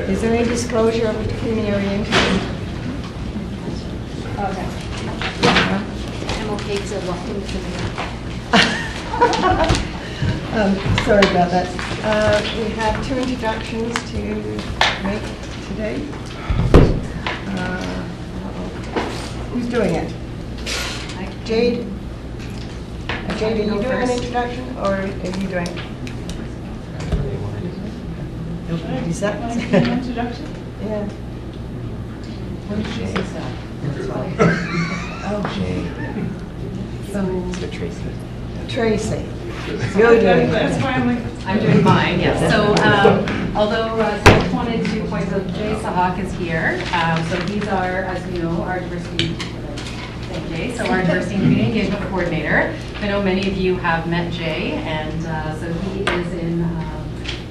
Is there any disclosure of pecuniary interest? Okay. I'm okay because I walked into the Sorry about that. We have 2 introductions to make today. Who's doing it? Jade? Jade, are you doing an introduction or are you doing it? Is that an introduction? Yeah. What did she say? That's fine. Oh, Jade. Tracy. Tracy. You're doing That's it. finally. I'm doing mine, yes. So although I just wanted to point out Jay Sahak is here. So he's our, as you know, our diversity, thank Jay, so our diversity and community engagement coordinator. I know many of you have met Jay, and so he is in,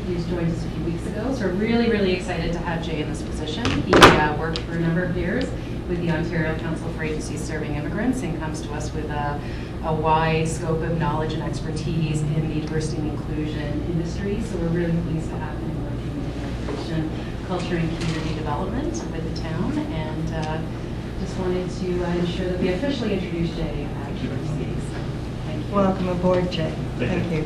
he's joined us a few weeks ago. So we're really, really excited to have Jay in this position. He worked for a number of years with the Ontario Council for Agencies Serving Immigrants and comes to us with a wide scope of knowledge and expertise in the diversity and inclusion industry. So we're really pleased to have him working in immigration, culture, and community development with the town. And just wanted to ensure that we officially introduce Jay at GGC. Thank you. Welcome aboard, Jay. Thank you.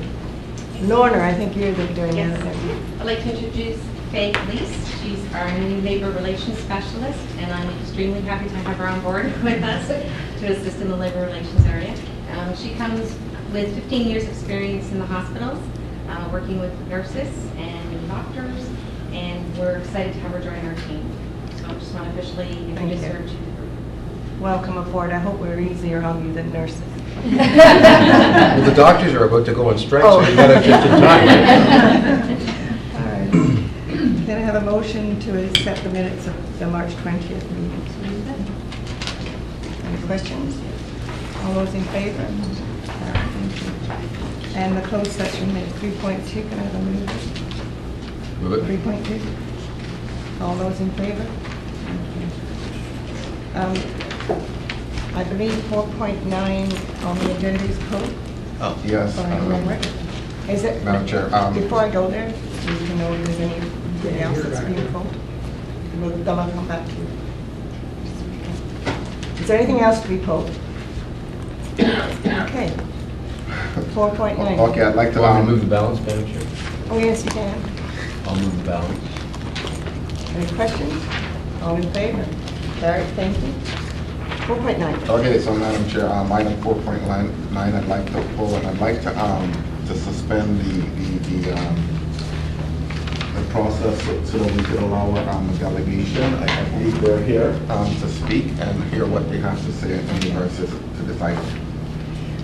Lorna, I think you're doing Yes. it. I'd like to introduce Faye Lease. She's our new labor relations specialist, and I'm extremely happy to have her on board with us to assist in the labor relations area. She comes with 15 years experience in the hospitals, working with nurses and doctors, and we're excited to have her join our team. So I just want to officially introduce her to the group. Welcome aboard. I hope we're easier on you than nurses. Well, the doctors are about to go on strike, so you got it just in time. All right. Can I have a motion to accept the minutes of the March 20th meeting? Any questions? All those in favor? Thank you. And the closed session minutes, 3.2, can I have a move? Move it. 3.2? All those in favor? Thank you. I believe 4.9 on the agenda is code. Oh, yes. If I remember. Is it? Madam Chair, Before I go there, do you know if there's anything else that's being pulled? Then I'll come back to you. Is there anything else to be pulled? Okay. 4.9. Okay, I'd like to Want me to move the balance, Madam Chair? Oh, yes, you can. I'll move the balance. Any questions? All in favor? Carried, thank you. 4.9. Okay, so Madam Chair, item 4.9, I'd like to pull, and I'd like to suspend the process so that we could allow a delegation. I believe they're here to speak and hear what they have to say in regards to this item.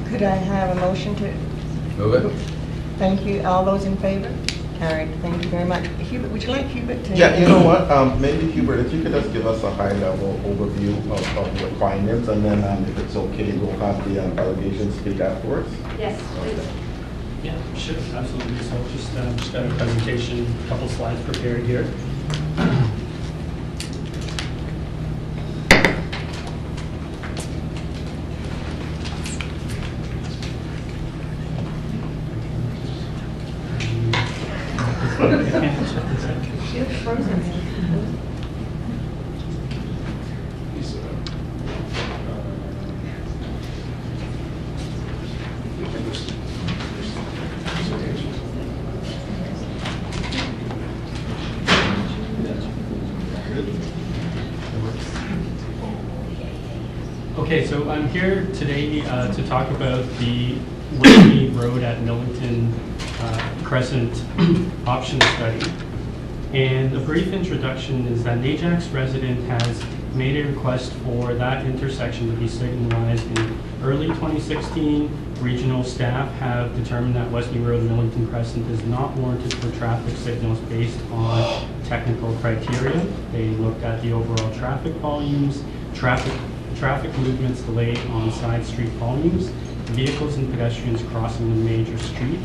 Could I have a motion to? Move it. Thank you. All those in favor? Carried. Thank you very much. Hubert, would you like Hubert to? Yeah, you know what, maybe Hubert, if you could just give us a high-level overview of the findings, and then if it's okay, we'll have the delegation speak afterwards. Yes, please. Yeah, sure, absolutely. So just got a presentation, a couple slides prepared here. Okay, so I'm here today to talk about the Whitney Road at Millington Crescent option study. And a brief introduction is that an Ajax resident has made a request for that intersection to be signalized in early 2016. Regional staff have determined that Whitney Road Millington Crescent is not warranted for traffic signals based on technical criteria. They looked at the overall traffic volumes, traffic movements delayed on side street volumes, vehicles and pedestrians crossing the major street,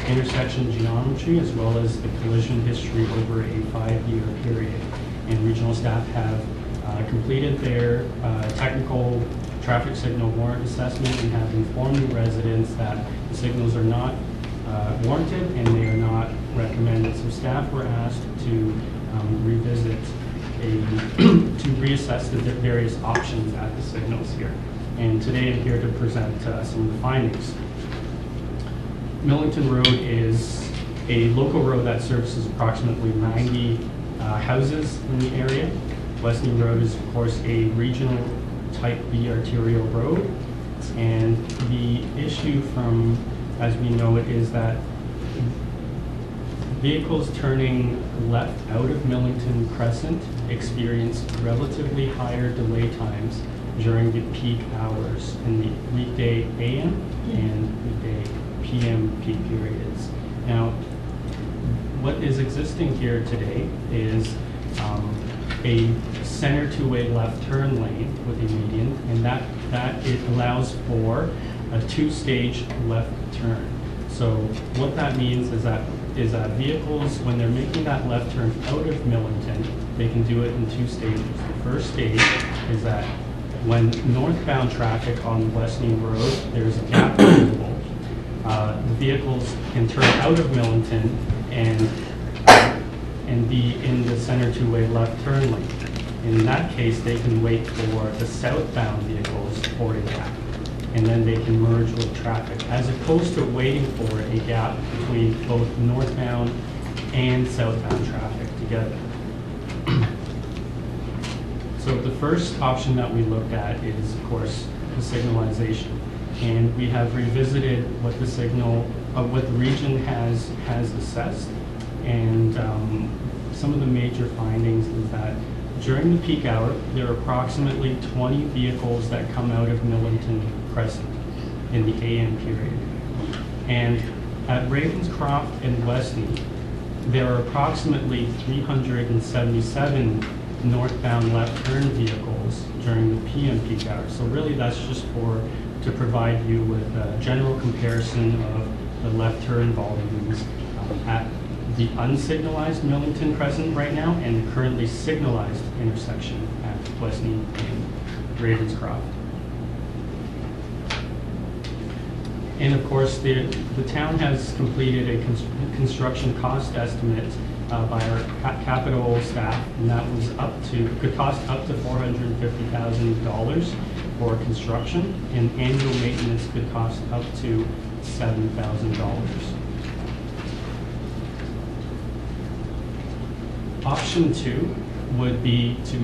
intersection geometry, as well as the collision history over a 5-year period. And regional staff have completed their technical traffic signal warrant assessment and have informed the residents that the signals are not warranted and they are not recommended. So staff were asked to revisit to reassess the various options at the signals here. And today I'm here to present some of the findings. Millington Road is a local road that services approximately 90 houses in the area. Westney Road is, of course, a regional type B arterial road. And the issue from, as we know it, is that vehicles turning left out of Millington Crescent experience relatively higher delay times during the peak hours in the weekday AM and weekday PM peak periods. Now, what is existing here today is a center two-way left turn lane with a median, and that it allows for a two-stage left turn. So what that means is that vehicles, when they're making that left turn out of Millington, they can do it in two stages. The first stage is that when northbound traffic on Westney Road, there's a gap available, the vehicles can turn out of Millington and be in the center two-way left turn lane. In that case, they can wait for the southbound vehicles for a gap, and then they can merge with traffic, as opposed to waiting for a gap between both northbound and southbound traffic together. So the first option that we looked at is, of course, the signalization. And we have revisited what the what the region has assessed. And some of the major findings is that during the peak hour, there are approximately 20 vehicles that come out of Millington Crescent in the AM period. And at Ravenscroft and Westney, there are approximately 377 northbound left turn vehicles during the PM peak hour. So really that's just to provide you with a general comparison of the left turn volumes at the unsignalized Millington Crescent right now and the currently signalized intersection at Westney and Ravenscroft. And of course, the town has completed a construction cost estimate by our capital staff, and that was could cost up to $450,000 for construction, and annual maintenance could cost up to $7,000. Option 2 would be to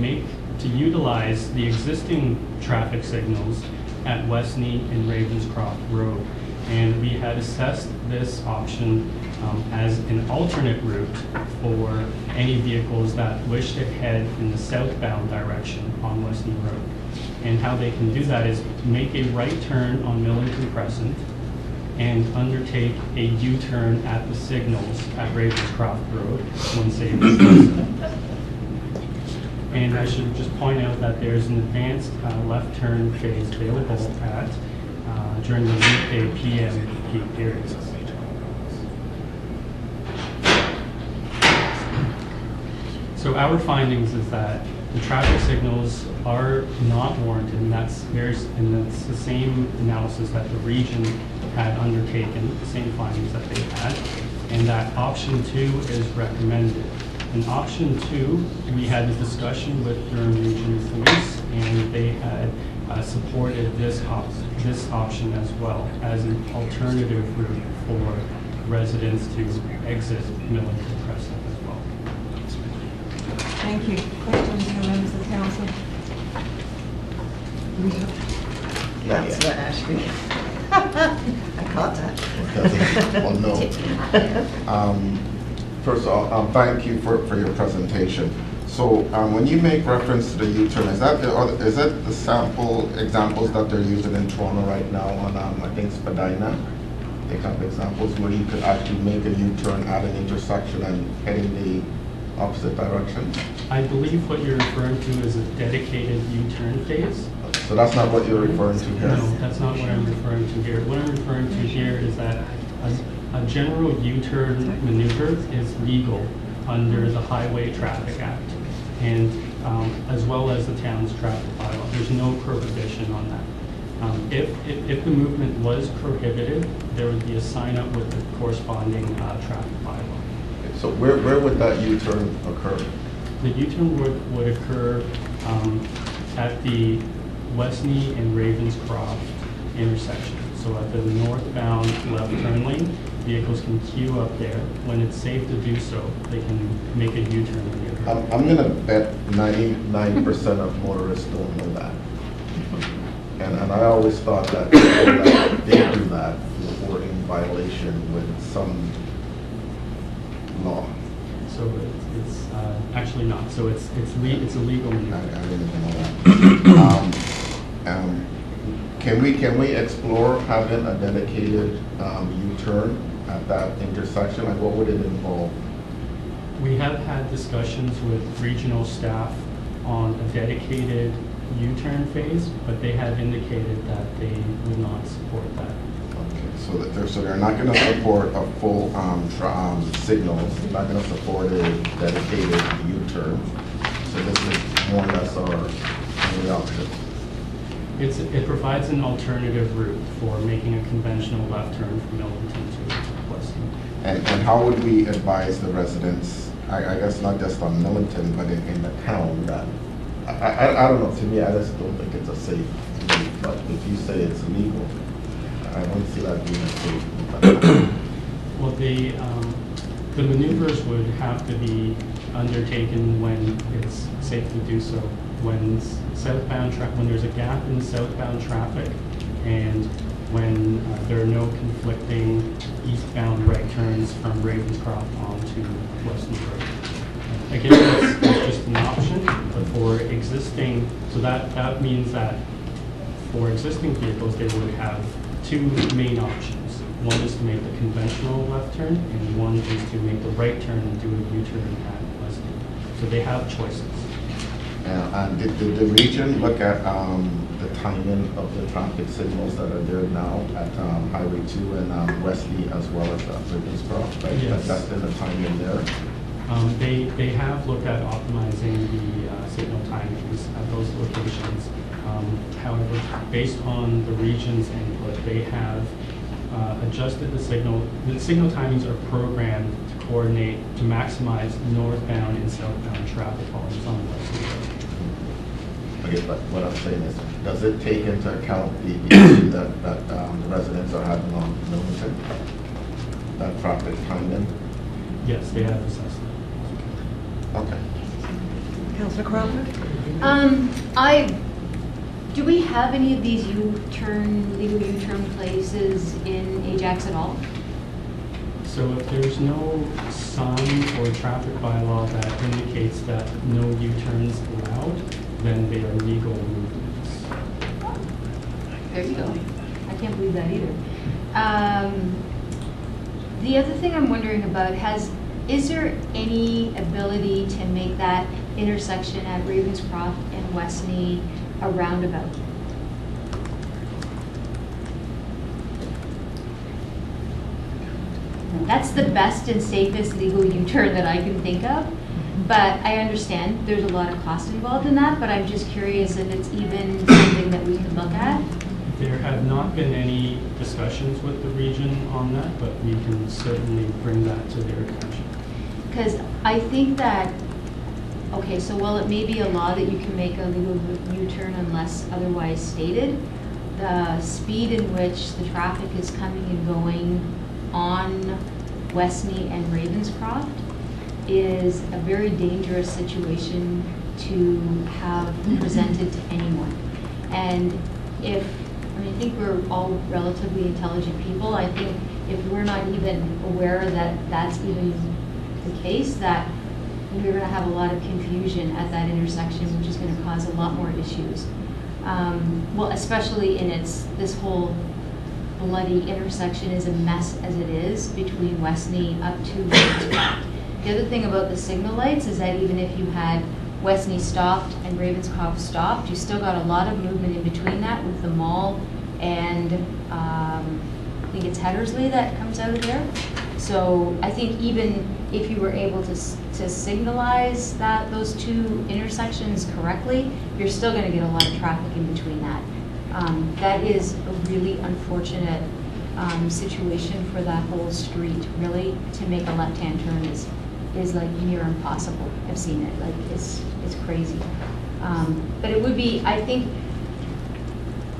utilize the existing traffic signals at Westney and Ravenscroft Road. And we had assessed this option as an alternate route for any vehicles that wish to head in the southbound direction on Westney Road. And how they can do that is make a right turn on Millington Crescent and undertake a U-turn at the signals at Ravenscroft Road when safe. And I should just point out that there's an advanced left turn phase available during the weekday PM peak periods. So our findings is that the traffic signals are not warranted, and that's the same analysis that the region had undertaken, the same findings that they had, and that option 2 is recommended. In option 2, we had a discussion with Durham Region Police, and they had supported this option as well as an alternative route for residents to exit Millington Crescent as well. Thank you. Questions from members of council? Not Councillor Ashby. I caught that. Well, no. First of all, thank you for your presentation. So when you make reference to the U-turn, is that the sample examples that they're using in Toronto right now on, I think, Spadina? They have examples where you could actually make a U-turn at an intersection and head in the opposite direction? I believe what you're referring to is a dedicated U-turn phase. So that's not what you're referring to here? No, that's not what I'm referring to here. What I'm referring to here is that a general U-turn maneuver is legal under the Highway Traffic Act, and as well as the town's traffic bylaw. There's no prohibition on that. If the movement was prohibited, there would be a sign up with the corresponding traffic bylaw. So where would that U-turn occur? The U-turn would occur at the Westney and Ravenscroft intersection. So at the northbound left turn lane, vehicles can queue up there. When it's safe to do so, they can make a U-turn when they occur. I'm gonna bet 99% of motorists don't know that. And I always thought that people that did do that were in violation with some law. So it's actually not. So it's a legal I maneuver. didn't even know that. Can we explore having a dedicated U-turn at that intersection? Like, what would it involve? We have had discussions with regional staff on a dedicated U-turn phase, but they have indicated that they would not support that. Okay, so they're not going to support a full signals. They're not going to support a dedicated U-turn. So this is more or less our only option. It provides an alternative route for making a conventional left turn from Milton to Weston. And how would we advise the residents, I guess not just on Millington, but in the town, that, I don't know, to me, I just don't think it's a safe route. But if you say it's legal, I don't see that being a safe. Well, the maneuvers would have to be undertaken when it's safe to do so. When there's a gap in southbound traffic, and when there are no conflicting eastbound right turns from Ravenscroft onto Weston Road. Again, that's just an option, but for existing, so that means that for existing vehicles, they would have two main options. One is to make the conventional left turn, and one is to make the right turn and do a U-turn at Weston. So they have choices. And did the region look at the timing of the traffic signals that are there now at Highway 2 and Wesley, as well as Ravenscroft? Right? Yes. That's in the timing there. They have looked at optimizing the signal timings at those locations. However, based on the region's input, they have adjusted the signal. The signal timings are programmed to coordinate to maximize northbound and southbound traffic volumes on Weston Road. Okay, but what I'm saying is, does it take into account the issue that the residents are having on Millington? That traffic timing? Yes, they have assessed that. Okay. Councillor Crawford? Do we have any of these legal U-turn places in Ajax at all? So if there's no sign or traffic bylaw that indicates that no U-turns allowed, then they are legal movements. There you go. I can't believe that either. The other thing I'm wondering about is there any ability to make that intersection at Ravenscroft and Westney a roundabout? That's the best and safest legal U-turn that I can think of. But I understand there's a lot of cost involved in that, but I'm just curious if it's even something that we can look at. There have not been any discussions with the region on that, but we can certainly bring that to their attention. Because I think that, okay, so while it may be a law that you can make a legal U-turn unless otherwise stated, the speed in which the traffic is coming and going on Westney and Ravenscroft is a very dangerous situation to have presented to anyone. And I think we're all relatively intelligent people. I think if we're not even aware that that's even the case, that we're going to have a lot of confusion at that intersection, which is going to cause a lot more issues. Well, especially in this whole bloody intersection is a mess as it is between Westney up to Ravenscroft. The other thing about the signal lights is that even if you had Westney stopped and Ravenscroft stopped, you still got a lot of movement in between that with the mall and I think it's Heddersley that comes out of there. So I think even if you were able to signalize those two intersections correctly, you're still going to get a lot of traffic in between that. That is a really unfortunate situation for that whole street. Really, to make a left-hand turn is like near impossible. I've seen it, like it's crazy. But it would be, I think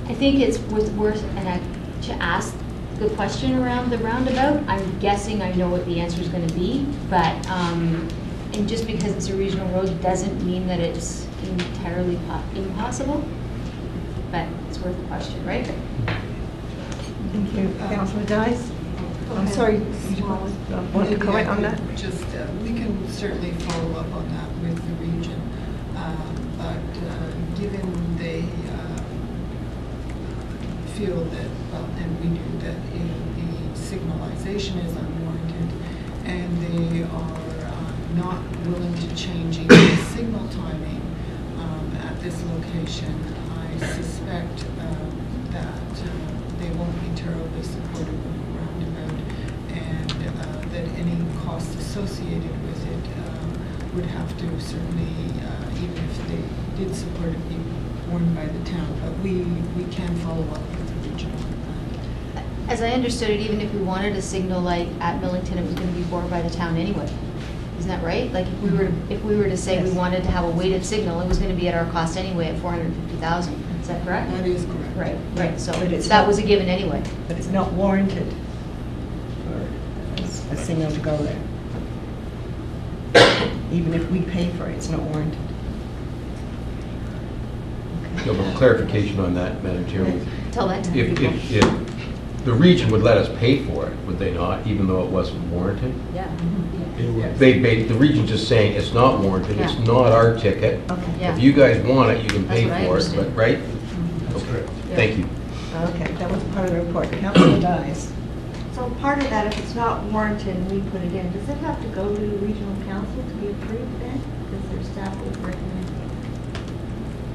it's worth to ask the question around the roundabout. I'm guessing I know what the answer is going to be, but and just because it's a regional road doesn't mean that it's entirely impossible. But it's worth a question, right? Thank you. Councillor Dice? I'm sorry, did you want to comment on that? Just, we can certainly follow up on that with the region, but given they feel that, well, and we do, that the signalization is unwarranted, and they are not willing to change even the signal timing at this location, I suspect that they won't be terribly supportive of the roundabout, and that any costs associated with it would have to certainly, even if they did support it, be borne by the town. But we can follow up with the region on that. As I understood it, even if we wanted a signal light at Millington, it was going to be borne by the town anyway. Isn't that right? Like if we were to say we wanted to have a weighted signal, it was going to be at our cost anyway at $450,000. Is that correct? That is correct. Right. So But it's that not- was a given anyway. But it's not warranted for a signal to go there. Even if we pay for it, it's not warranted. No, but clarification on that, Madam Chair. Tell that to If people. the region would let us pay for it, would they not, even though it wasn't warranted? Yeah. It was. The region's just saying it's not warranted, it's Yeah. not our ticket. Okay. Yeah. If you guys want it, you can That's pay what I for it, understood. but, right? That's Okay. correct. Yeah. Thank you. Okay, that was part of the report. Councillor Dice? So part of that, if it's not warranted and we put it in, does it have to go to the regional council to be approved then? Because their staff would recommend it.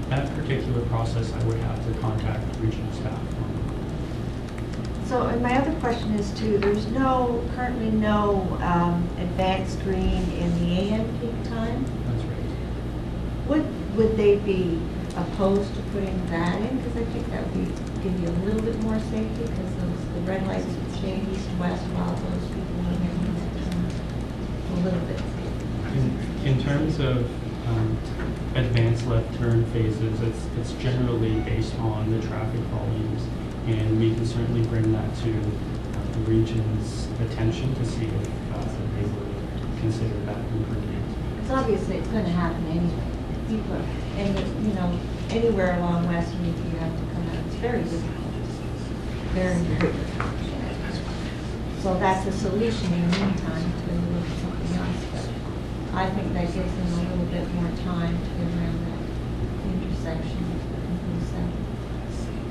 That particular process, I would have to contact regional staff on. So, and my other question is too, there's currently no advanced green in the AM peak time. That's right. Would they be opposed to putting that in? Because I think that would give you a little bit more safety, because the red lights would stay east west while those people are making it a little bit safer. In terms of advanced left turn phases, it's generally based on the traffic volumes, and we can certainly bring that to the region's attention to see if they would consider that improvement. Because obviously it's going to happen anyway. People, anywhere along West Mead, you have to come out. It's very difficult. Very difficult. So that's a solution in the meantime to look at something else. But I think that gives them a little bit more time to get around that intersection.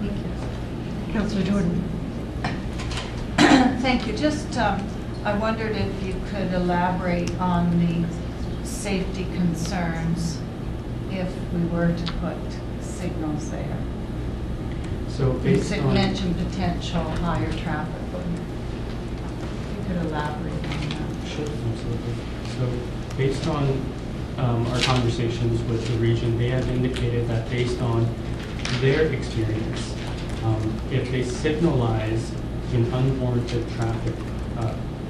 Thank you. Councillor Jordan? Thank you. Just, I wondered if you could elaborate on the safety concerns if we were to put signals there. So You based on... mentioned potential higher traffic. If you could elaborate on that. Sure, absolutely. So based on our conversations with the region, they have indicated that based on their experience, if they signalize in unwarranted traffic,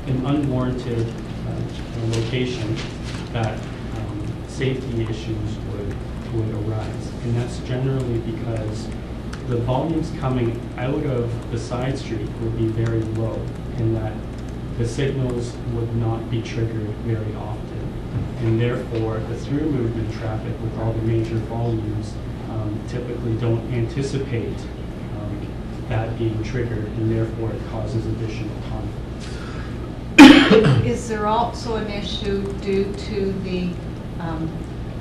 in unwarranted location, that safety issues would arise. And that's generally because the volumes coming out of the side street would be very low, in that the signals would not be triggered very often. And therefore, the through movement traffic with all the major volumes typically don't anticipate that being triggered, and therefore it causes additional conflicts. Is there also an issue due to the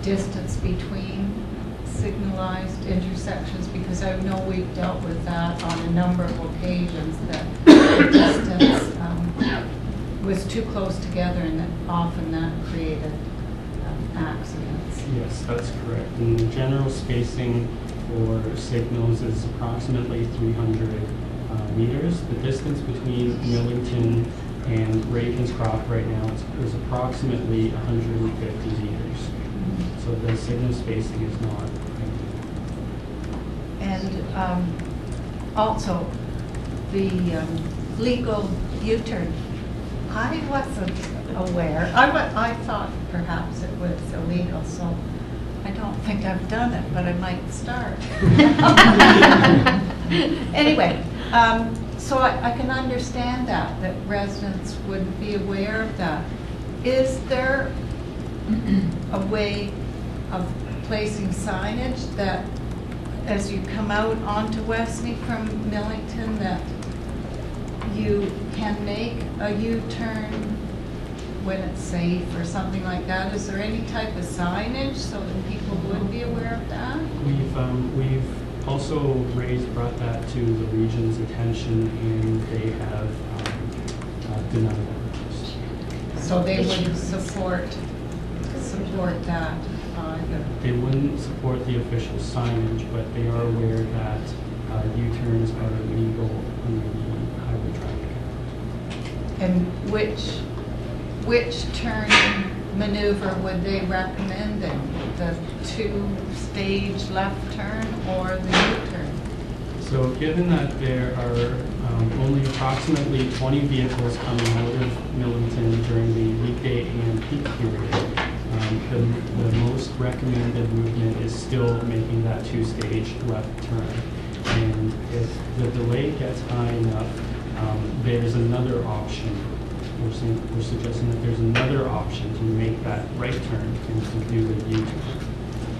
distance between signalized intersections? Because I know we've dealt with that on a number of occasions, that the distance was too close together, and that often that created accidents. Yes, that's correct. And the general spacing for signals is approximately 300 meters. The distance between Millington and Ravenscroft right now is approximately 150 meters. So the signal spacing is not ideal. And also, the legal U-turn, I wasn't aware. I thought perhaps it was illegal, so I don't think I've done it, but I might start. Anyway, so I can understand that residents wouldn't be aware of that. Is there a way of placing signage that as you come out onto Westney from Millington that you can make a U-turn when it's safe or something like that? Is there any type of signage so that people would be aware of that? We've also brought that to the region's attention, and they have denied that. So they wouldn't support that either? They wouldn't support the official signage, but they are aware that U-turns are illegal under the Highway Traffic Act. And which turning maneuver would they recommend then? The two-stage left turn or the U-turn? So given that there are only approximately 20 vehicles coming out of Millington during the weekday and peak period, the most recommended movement is still making that two-stage left turn. And if the delay gets high enough, there's another option. We're suggesting that there's another option to make that right turn and to do the U-turn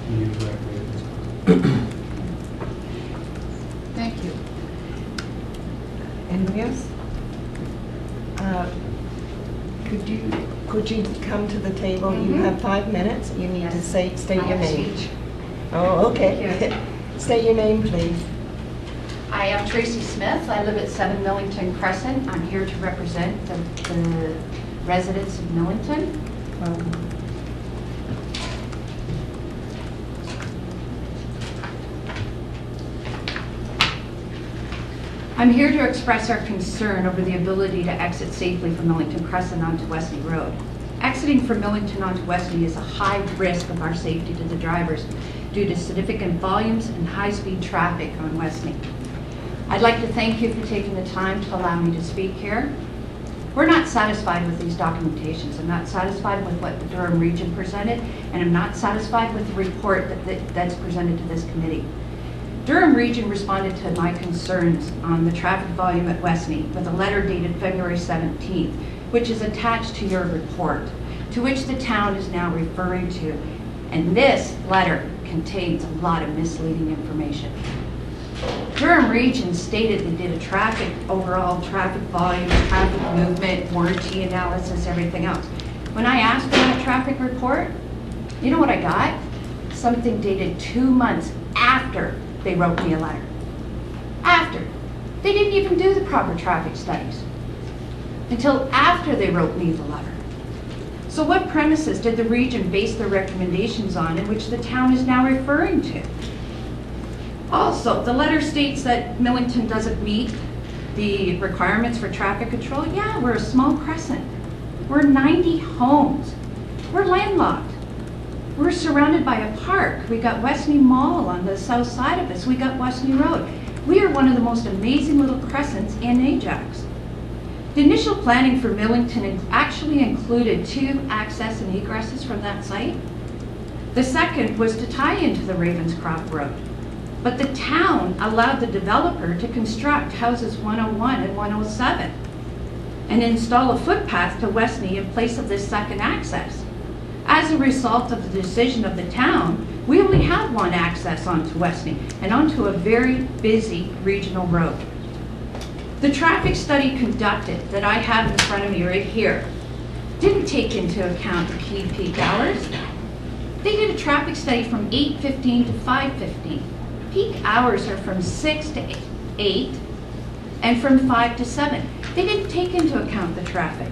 in the correct way at this point. Thank you. Anybody else? Could you come to the table? You have 5 minutes. You need to state your name. Oh, okay. State your name, please. I am Tracy Smith. I live at 7 Millington Crescent. I'm here to represent the residents of Millington. I'm here to express our concern over the ability to exit safely from Millington Crescent onto Westney Road. Exiting from Millington onto Westney is a high risk of our safety to the drivers due to significant volumes and high-speed traffic on Westney. I'd like to thank you for taking the time to allow me to speak here. We're not satisfied with these documentations. I'm not satisfied with what the Durham Region presented, and I'm not satisfied with the report that's presented to this committee. Durham Region responded to my concerns on the traffic volume at Westney with a letter dated February 17th, which is attached to your report, to which the town is now referring to. And this letter contains a lot of misleading information. Durham Region stated they did a overall traffic volume, traffic movement, warranty analysis, everything else. When I asked for that traffic report, you know what I got? Something dated 2 months after they wrote me a letter. After. They didn't even do the proper traffic studies until after they wrote me the letter. So what premises did the region base their recommendations on in which the town is now referring to? Also, the letter states that Millington doesn't meet the requirements for traffic control. Yeah, we're a small crescent. We're 90 homes. We're landlocked. We're surrounded by a park. We got Westney Mall on the south side of us. We got Westney Road. We are one of the most amazing little crescents in Ajax. The initial planning for Millington actually included 2 access and egresses from that site. The second was to tie into the Ravenscroft Road. But the town allowed the developer to construct houses 101 and 107 and install a footpath to Westney in place of this second access. As a result of the decision of the town, we only have 1 access onto Westney and onto a very busy regional road. The traffic study conducted that I have in front of me right here didn't take into account the key peak hours. They did a traffic study from 8:15 to 5:15. Peak hours are from 6 to 8 and from 5 to 7. They didn't take into account the traffic.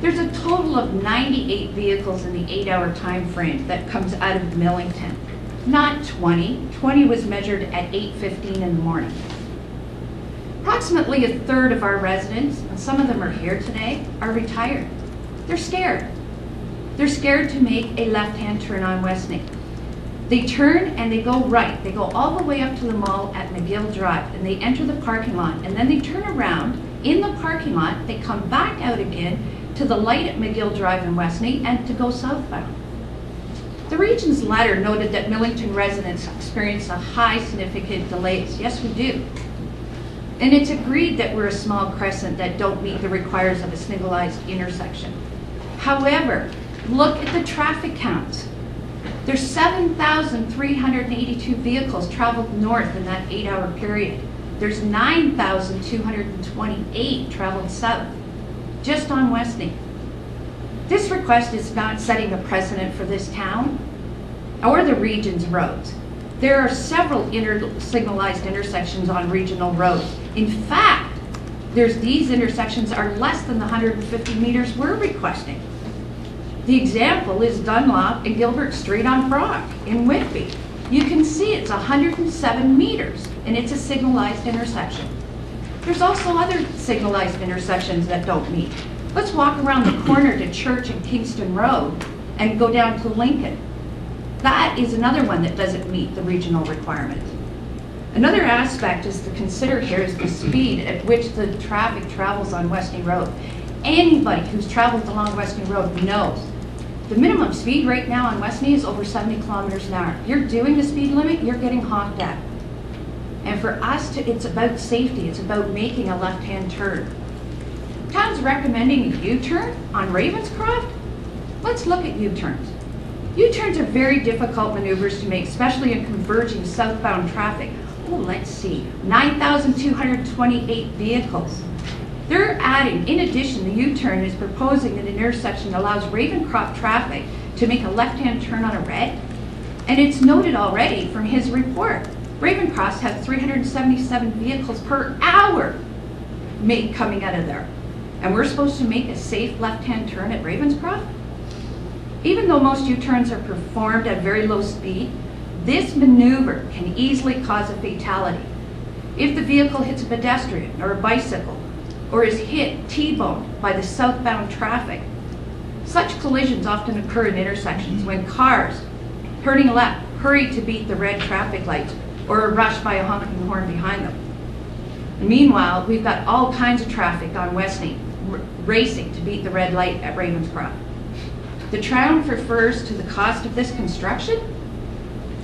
There's a total of 98 vehicles in the 8-hour time frame that comes out of Millington, not 20. 20 was measured at 8:15 in the morning. Approximately a third of our residents, and some of them are here today, are retired. They're scared. They're scared to make a left-hand turn on Westney. They turn and they go right. They go all the way up to the mall at McGill Drive, and they enter the parking lot, and then they turn around in the parking lot. They come back out again to the light at McGill Drive in Westney and to go southbound. The region's letter noted that Millington residents experience a high significant delays. Yes, we do. And it's agreed that we're a small crescent that don't meet the requirements of a signalized intersection. However, look at the traffic counts. There's 7,382 vehicles traveled north in that 8-hour period. There's 9,228 traveled south, just on Westney. This request is not setting a precedent for this town or the region's roads. There are several signalized intersections on regional roads. In fact, these intersections are less than the 150 meters we're requesting. The example is Dunlop and Gilbert Street on Brock in Whitby. You can see it's 107 meters, and it's a signalized intersection. There's also other signalized intersections that don't meet. Let's walk around the corner to Church and Kingston Road and go down to Lincoln. That is another one that doesn't meet the regional requirements. Another aspect is to consider here is the speed at which the traffic travels on Westney Road. Anybody who's traveled along Westney Road knows the minimum speed right now on Westney is over 70 kilometers an hour. You're doing the speed limit, you're getting honked at. And for us, it's about safety. It's about making a left-hand turn. Town's recommending a U-turn on Ravenscroft? Let's look at U-turns. U-turns are very difficult maneuvers to make, especially in converging southbound traffic. Oh, let's see, 9,228 vehicles. They're adding, in addition, the U-turn is proposing an intersection that allows Ravenscroft traffic to make a left-hand turn on a red. And it's noted already from his report, Ravenscroft has 377 vehicles per hour coming out of there. And we're supposed to make a safe left-hand turn at Ravenscroft? Even though most U-turns are performed at very low speed, this maneuver can easily cause a fatality. If the vehicle hits a pedestrian or a bicycle, or is hit, T-boned by the southbound traffic. Such collisions often occur in intersections when cars, turning left, hurry to beat the red traffic lights, or are rushed by a honking horn behind them. And meanwhile, we've got all kinds of traffic on Westney, racing to beat the red light at Ravenscroft. The town refers to the cost of this construction.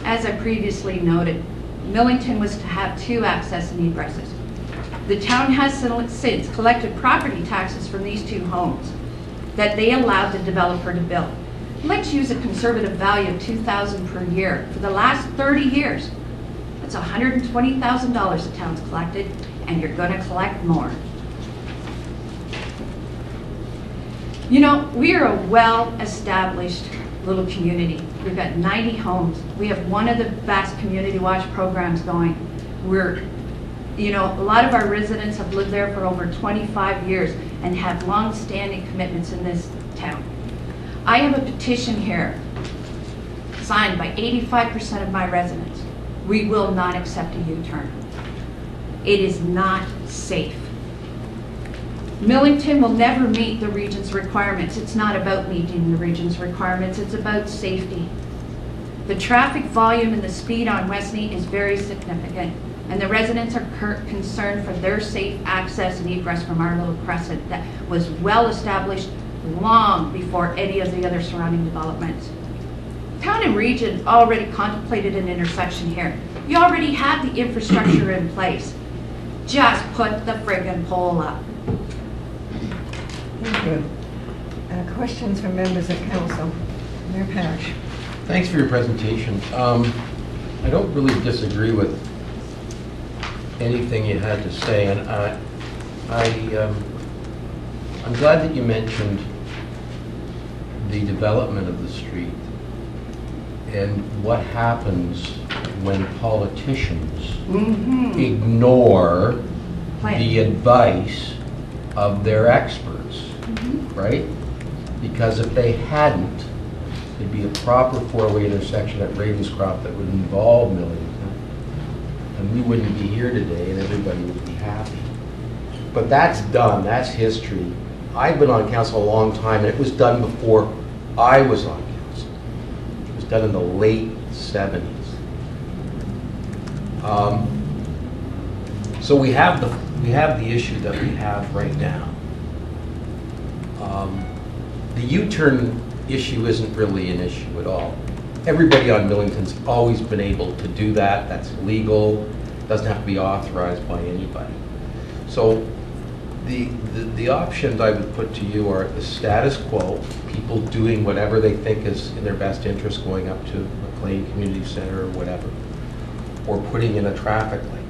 As I previously noted, Millington was to have 2 access and egresses. The town has since collected property taxes from these 2 homes that they allowed the developer to build. Let's use a conservative value of $2,000 per year. For the last 30 years, that's $120,000 the town's collected, and you're going to collect more. You know, we are a well-established little community. We've got 90 homes. We have one of the best community watch programs going. A lot of our residents have lived there for over 25 years and have long-standing commitments in this town. I have a petition here signed by 85% of my residents. We will not accept a U-turn. It is not safe. Millington will never meet the region's requirements. It's not about meeting the region's requirements, it's about safety. The traffic volume and the speed on Westney is very significant, and the residents are concerned for their safe access and egress from our little crescent that was well established long before any of the other surrounding developments. Town and region already contemplated an intersection here. You already have the infrastructure in place. Just put the friggin' pole up. Thank you. Questions from members of council? Mayor Parrish. Thanks for your presentation. I don't really disagree with anything you had to say, and I'm glad that you mentioned the development of the street and what happens when politicians ignore the advice of their experts, right? Because if they hadn't, it'd be a proper 4-way intersection at Ravenscroft that would involve Millington, and we wouldn't be here today and everybody would be happy. But that's done, that's history. I've been on council a long time, and it was done before I was on council. It was done in the late 70s. So we have the issue that we have right now. The U-turn issue isn't really an issue at all. Everybody on Millington's always been able to do that. That's legal. Doesn't have to be authorized by anybody. So the options I would put to you are the status quo, people doing whatever they think is in their best interest, going up to McLean Community Center or whatever, or putting in a traffic light.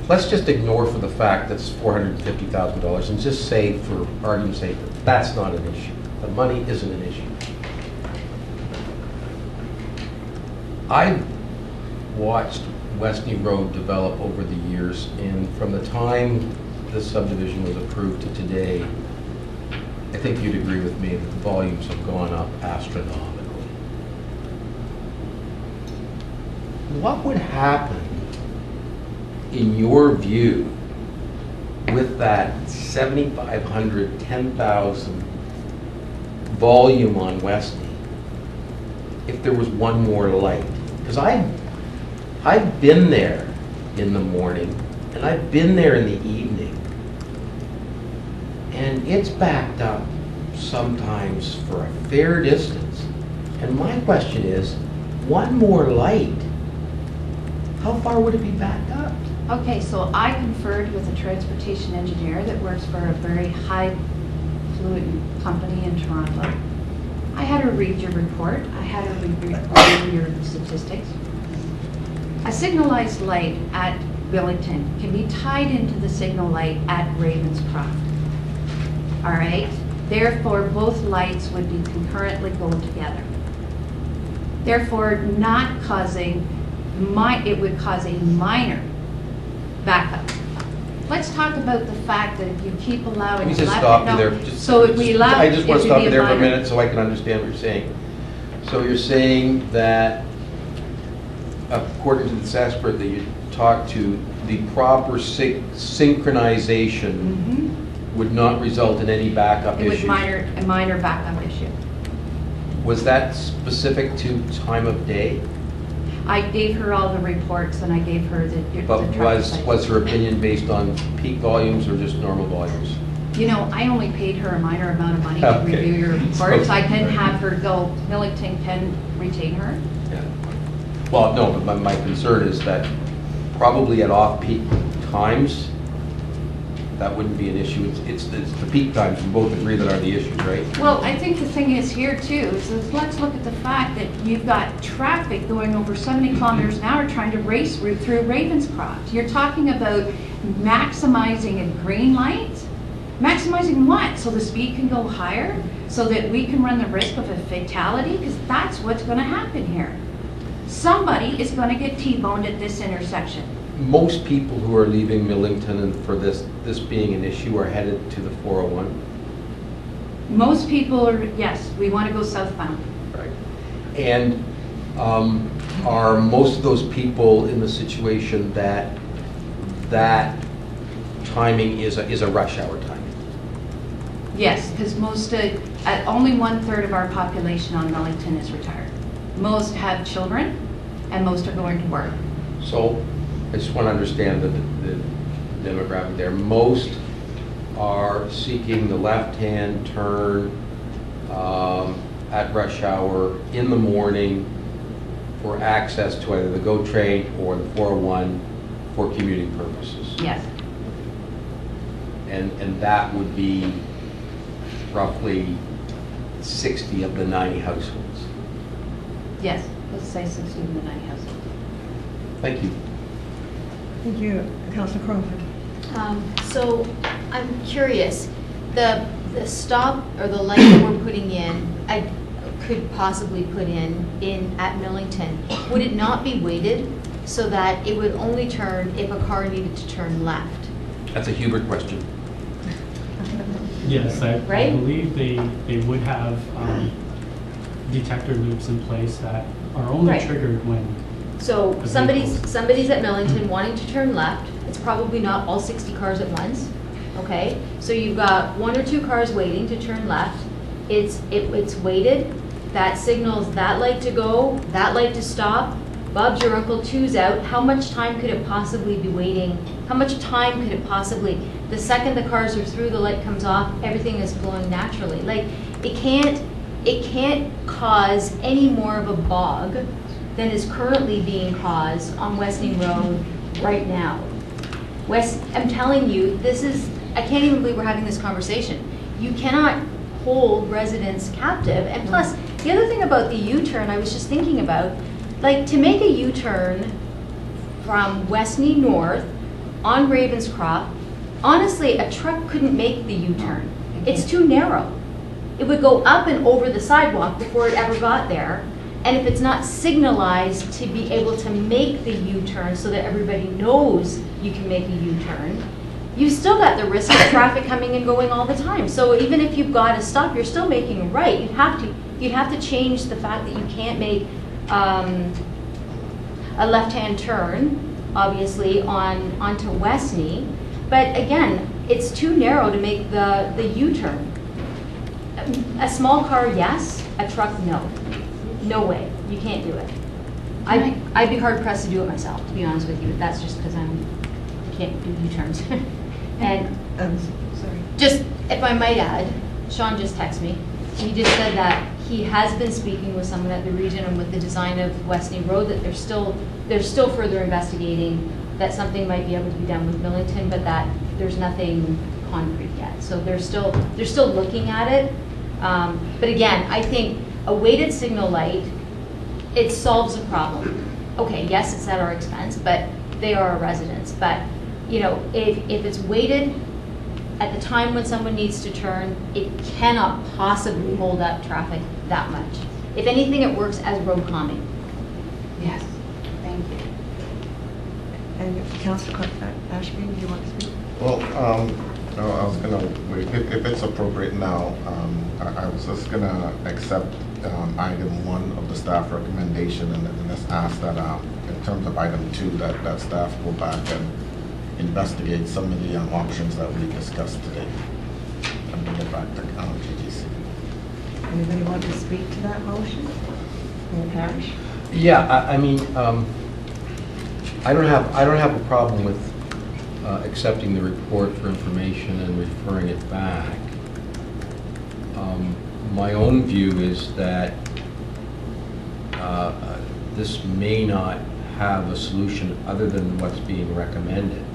Let's just ignore for the fact that's $450,000 and just say, for argument's sake, that's not an issue. The money isn't an issue. I watched Westney Road develop over the years, and from the time this subdivision was approved to today, I think you'd agree with me that the volumes have gone up astronomically. What would happen, in your view, with that 7,500, 10,000 volume on Westney if there was one more light? Because I've been there in the morning and I've been there in the evening, and it's backed up sometimes for a fair distance. And my question is, one more light, how far would it be backed up? Okay, so I conferred with a transportation engineer that works for a very high fluid company in Toronto. I had her read your report. I had her read your statistics. A signalized light at Billington can be tied into the signal light at Ravenscroft. All right? Therefore, both lights would be concurrently going together. Therefore, not causing, it would cause a minor backup. Let's talk about the fact that if you keep allowing... Let me just stop you there. I just want to stop you there for a minute so I can understand what you're saying. So you're saying that, according to the Sasper that you talked to, the proper synchronization would not result in any backup issues? It was a minor backup issue. Was that specific to time of day? I gave her all the reports and I gave her the But traffic was her opinion based on peak volumes or just normal volumes? You know, I only paid her a minor amount of money to Okay. review your reports. I can have her go, Millington can retain her. Yeah. Well, no, but my concern is that probably at off-peak times, that wouldn't be an issue. It's the peak times, we both agree that are the issues, right? Well, I think the thing is here too, is let's look at the fact that you've got traffic going over 70 kilometers an hour trying to race through Ravenscroft. You're talking about maximizing a green light? Maximizing what? So the speed can go higher? So that we can run the risk of a fatality? Because that's what's going to happen here. Somebody is going to get T-boned at this intersection. Most people who are leaving Millington and for this being an issue are headed to the 401. Most people are, yes, we want to go southbound. Right. And are most of those people in the situation that timing is a rush hour time? Yes, because only 1/3 of our population on Millington is retired. Most have children and most are going to work. So I just want to understand the demographic there. Most are seeking the left-hand turn at rush hour in the morning for access to either the GO train or the 401 for commuting purposes. Yes. And that would be roughly 60 of the 90 households. Yes, let's say 60 of the 90 households. Thank you. Thank you, Councilor Crawford. So I'm curious, the stop or the light that we're putting in, I could possibly put in at Millington, would it not be weighted so that it would only turn if a car needed to turn left? That's a Hubert question. Yes, I Right? believe they would have detector loops in place that are only Right. triggered when So The somebody's at Millington wanting to turn left. It's probably not all 60 cars at once, okay? So you've got 1 or 2 cars waiting to turn left. It's weighted. that signals that light to go, that light to stop. Bob's your uncle, two's out. How much time could it possibly be waiting? How much time could it possibly? The second the cars are through, the light comes off, everything is flowing naturally. Like, it can't cause any more of a bog than is currently being caused on Westney Road right now. I'm telling you, I can't even believe we're having this conversation. You cannot hold residents captive. And plus, the other thing about the U-turn, I was just thinking about, like, to make a U-turn from Westney North on Ravenscroft, honestly, a truck couldn't make the U-turn. It's too narrow. It would go up and over the sidewalk before it ever got there. And if it's not signalized to be able to make the U-turn so that everybody knows you can make a U-turn, you've still got the risk of traffic coming and going all the time. So even if you've got to stop, you're still making a right. You'd have to change the fact that you can't make a left-hand turn, obviously, onto Westney. But again, it's too narrow to make the U-turn. A small car, yes. A truck, no. No way. You can't do it. I'd be hard pressed to do it myself, to be honest with you. That's just because I can't do U-turns. And Sorry. just, if I might add, Sean just texted me. He just said that he has been speaking with someone at the region and with the design of Westney Road, that they're still further investigating, that something might be able to be done with Millington, but that there's nothing concrete yet. So they're still looking at it. But again, I think a weighted signal light, it solves a problem. Okay, yes, it's at our expense, but they are our residents. But you know, if it's weighted at the time when someone needs to turn, it cannot possibly hold up traffic that much. If anything, it works as road calming. Yes, thank you. And Councillor Ashby, do you want to speak? Well, no, I was gonna wait, if it's appropriate now, I was just gonna accept item 1 of the staff recommendation and just ask that in terms of item 2, that staff go back and investigate some of the options that we discussed today and bring it back to GGC. Anybody want to speak to that motion? Mayor Parrish? Yeah, I mean, I don't have a problem with accepting the report for information and referring it back. My own view is that this may not have a solution other than what's being recommended.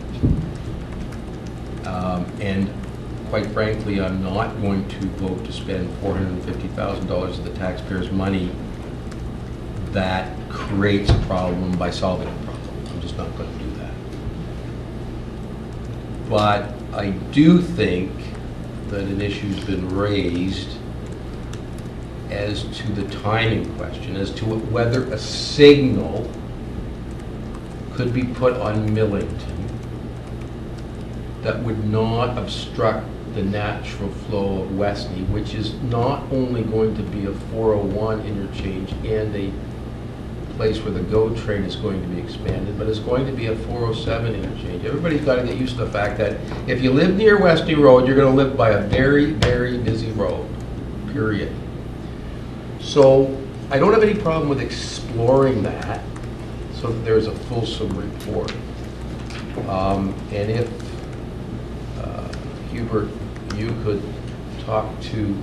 And quite frankly, I'm not going to vote to spend $450,000 of the taxpayers' money that creates a problem by solving a problem. I'm just not going to do that. But I do think that an issue's been raised as to the timing question, as to whether a signal could be put on Millington that would not obstruct the natural flow of Westney, which is not only going to be a 401 interchange and a place where the GO train is going to be expanded, but it's going to be a 407 interchange. Everybody's got to get used to the fact that if you live near Westney Road, you're going to live by a very, very busy road, period. So I don't have any problem with exploring that so that there's a fulsome report. And if Hubert, you could talk to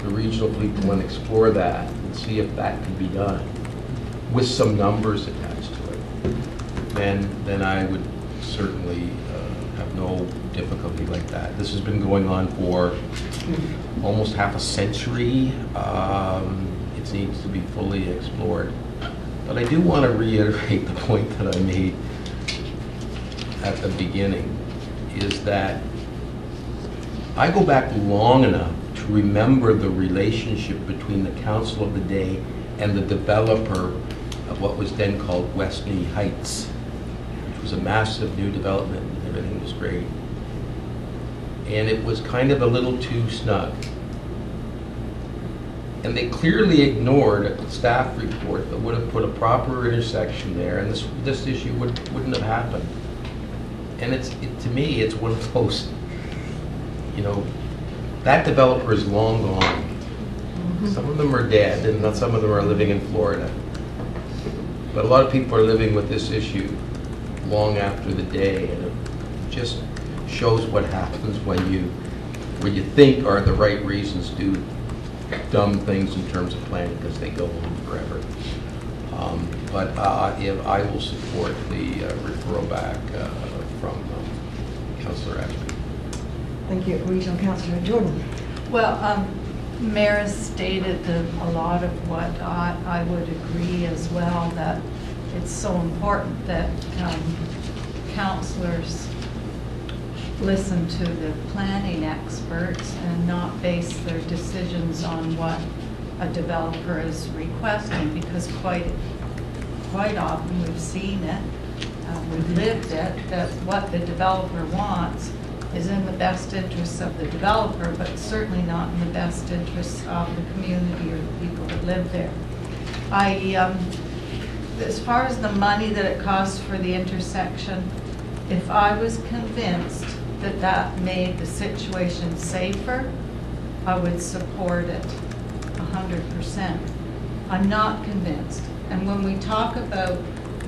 the regional people and explore that and see if that could be done with some numbers attached to it, then I would certainly have no difficulty like that. This has been going on for almost half a century. It needs to be fully explored. But I do want to reiterate the point that I made at the beginning, is that I go back long enough to remember the relationship between the council of the day and the developer of what was then called Westney Heights, which was a massive new development and everything was great. And it was kind of a little too snug. And they clearly ignored a staff report that would have put a proper intersection there, and this issue wouldn't have happened. And to me, it's one of those, you know, that developer is long gone. Some of them are dead, and not some of them are living in Florida. But a lot of people are living with this issue long after the day, and it just shows what happens when you think are the right reasons do dumb things in terms of planning because they go on forever. But if I will support the referral back from Councillor Ashby. Thank you. Regional Councillor Jordan. Well, Mayor has stated a lot of what I would agree as well, that it's so important that councillors listen to the planning experts and not base their decisions on what a developer is requesting, because quite often we've seen it, we've lived it, that what the developer wants is in the best interests of the developer, but certainly not in the best interests of the community or the people that live there. As far as the money that it costs for the intersection, if I was convinced that that made the situation safer, I would support it 100%. I'm not convinced. And when we talk about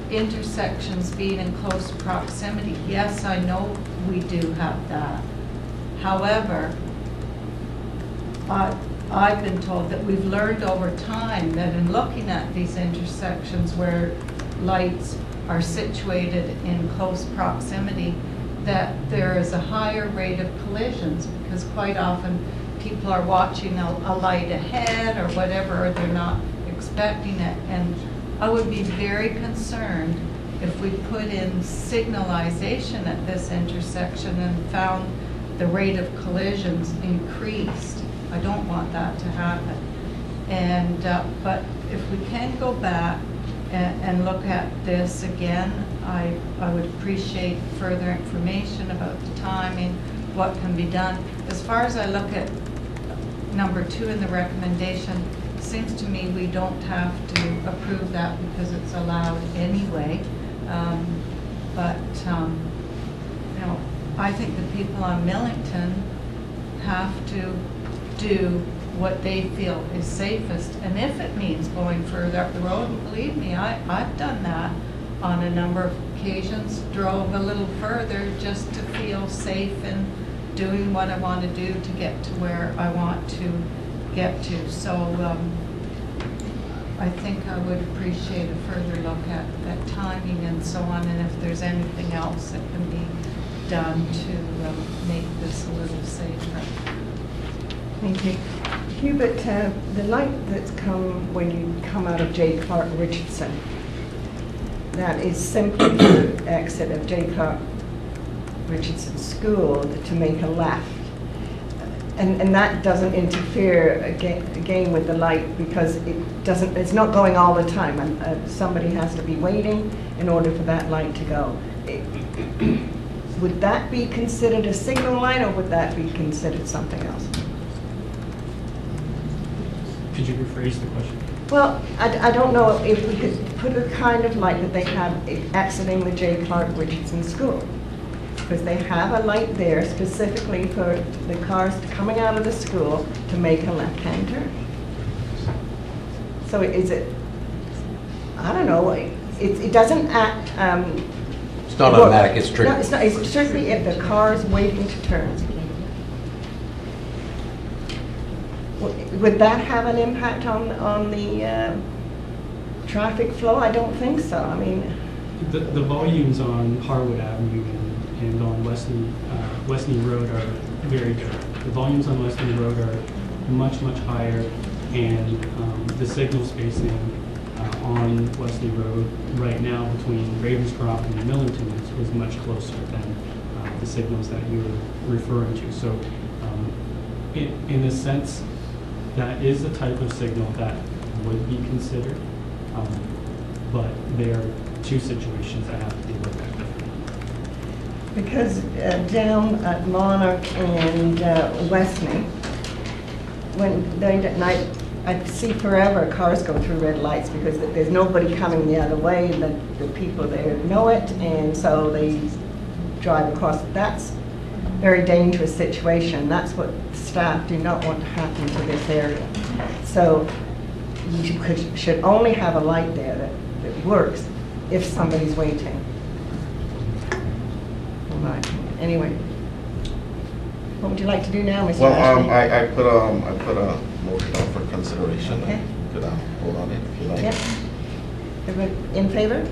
intersections being in close proximity, yes, I know we do have that. However, I've been told that we've learned over time that in looking at these intersections where lights are situated in close proximity, that there is a higher rate of collisions, because quite often people are watching a light ahead or whatever, or they're not expecting it. And I would be very concerned if we put in signalization at this intersection and found the rate of collisions increased. I don't want that to happen. And but if we can go back and look at this again, I would appreciate further information about the timing, what can be done. As far as I look at number 2 in the recommendation, it seems to me we don't have to approve that because it's allowed anyway. But you know, I think the people on Millington have to do what they feel is safest. And if it means going further up the road, believe me, I've done that on a number of occasions, drove a little further just to feel safe in doing what I want to do to get to where I want to get to. So I think I would appreciate a further look at timing and so on, and if there's anything else that can be done to make this a little safer. Thank you. Hubert, the light that's come when you come out of J. Clark Richardson, that is simply the exit of J. Clark Richardson School to make a left. And that doesn't interfere again with the light, because it's not going all the time. And somebody has to be waiting in order for that light to go. Would that be considered a signal light, or would that be considered something else? Could you rephrase the question? Well, I don't know if we could put a kind of light that they have exiting the J. Clark Richardson School. Because they have a light there specifically for the cars coming out of the school to make a left-hand turn. So is it, I don't know, it doesn't act... it's not automatic, it's triggered. No, it's not, it's strictly if the car is waiting to turn. Would that have an impact on the traffic flow? I don't think so. I mean... The volumes on Harwood Avenue and on Westney Road are very different. The volumes on Westney Road are much, much higher, and the signal spacing on Westney Road right now between Ravenscroft and Millington was much closer than the signals that you were referring to. So in a sense, that is the type of signal that would be considered, but there are two situations that have to be looked at. Because down at Monarch and Westney, when during at night, I see forever cars go through red lights because there's nobody coming the other way, and the people there know it, and so they drive across. That's a very dangerous situation. That's what staff do not want to happen to this area. So you should only have a light there that works if somebody's waiting. All right. Anyway, what would you like to do now, Mr. Well, Ashley? I put a motion up for consideration. Okay. Could I hold on it if you like? Yep. Everybody in favor?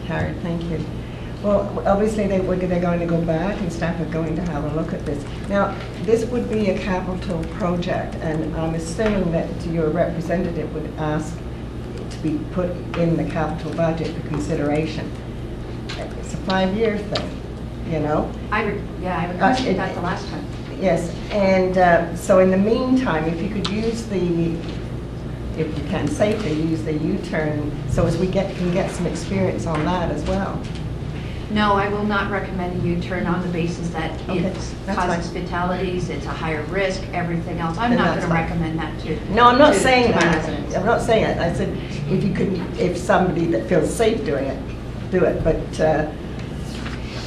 Carried, thank you. Well, obviously they're going to go back and staff are going to have a look at this. Now, this would be a capital project, and I'm assuming that your representative would ask to be put in the capital budget for consideration. It's a 5-year thing, you know? I requested that the last time. Yes, and so in the meantime, if you could use if you can safely, use the U-turn, so as we can get some experience on that as well. No, I will not recommend a U-turn on the basis that Okay, it that's causes fine. fatalities, it's a higher risk, everything else. I'm Then not that's going to fine. recommend that to. No, I'm not to- saying to my that. residents. I'm not saying it. I said, if somebody that feels safe doing it, do it, but,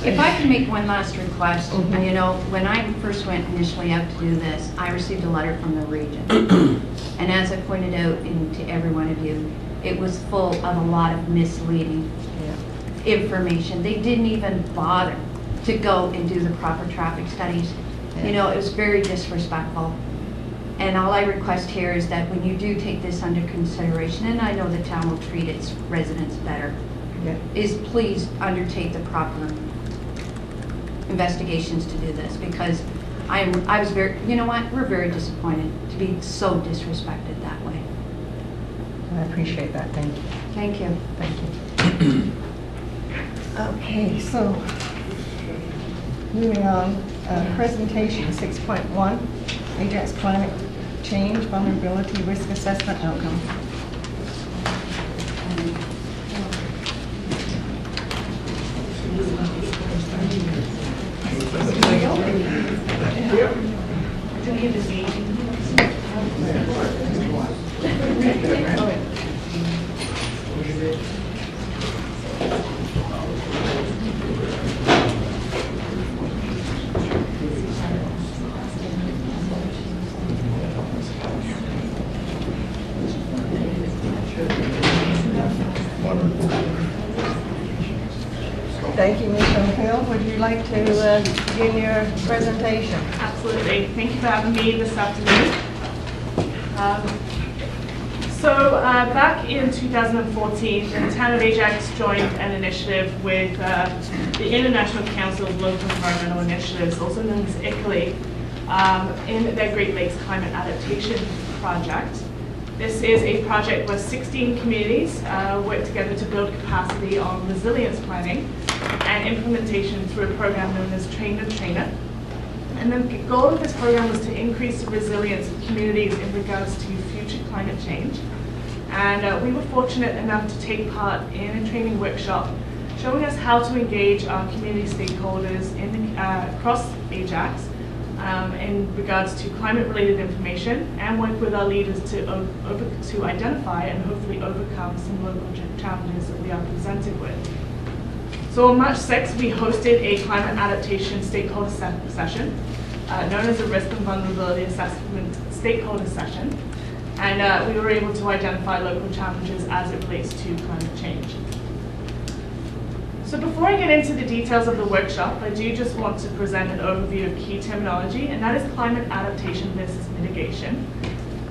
If I can make one last request, Mhm. you know, when I first went initially out to do this, I received a letter from the region. And as I pointed out to every one of you, it was full of a lot of misleading yeah. information. They didn't even bother to go and do the proper traffic studies. You know, it was very disrespectful. And all I request here is that when you do take this under consideration, and I know the town will treat its residents better, Yeah. is please undertake the proper investigations to do this, because I was very, you know what, we're very disappointed to be so disrespected that way. I appreciate that, thank you. Thank you. Thank you. Okay, so moving on, presentation 6.1, Ajax Climate Change Vulnerability Risk Assessment Outcome. Thank you, Ms. O'Hill. Would you like to begin your presentation? Absolutely. Thank you for having me this afternoon. Back in 2014, the town of Ajax joined an initiative with the International Council of Local Environmental Initiatives, also known as ICLEI, in their Great Lakes Climate Adaptation Project. This is a project where 16 communities work together to build capacity on resilience planning and implementation through a program known as Train the Trainer. And the goal of this program was to increase the resilience of communities in regards to future climate change. And we were fortunate enough to take part in a training workshop showing us how to engage our community stakeholders across Ajax in regards to climate-related information, and work with our leaders to identify and hopefully overcome some local challenges that we are presented with. So on March 6th, we hosted a climate adaptation stakeholder session, known as a Risk and Vulnerability Assessment Stakeholder Session. And we were able to identify local challenges as it relates to climate change. So before I get into the details of the workshop, I do just want to present an overview of key terminology, and that is climate adaptation versus mitigation.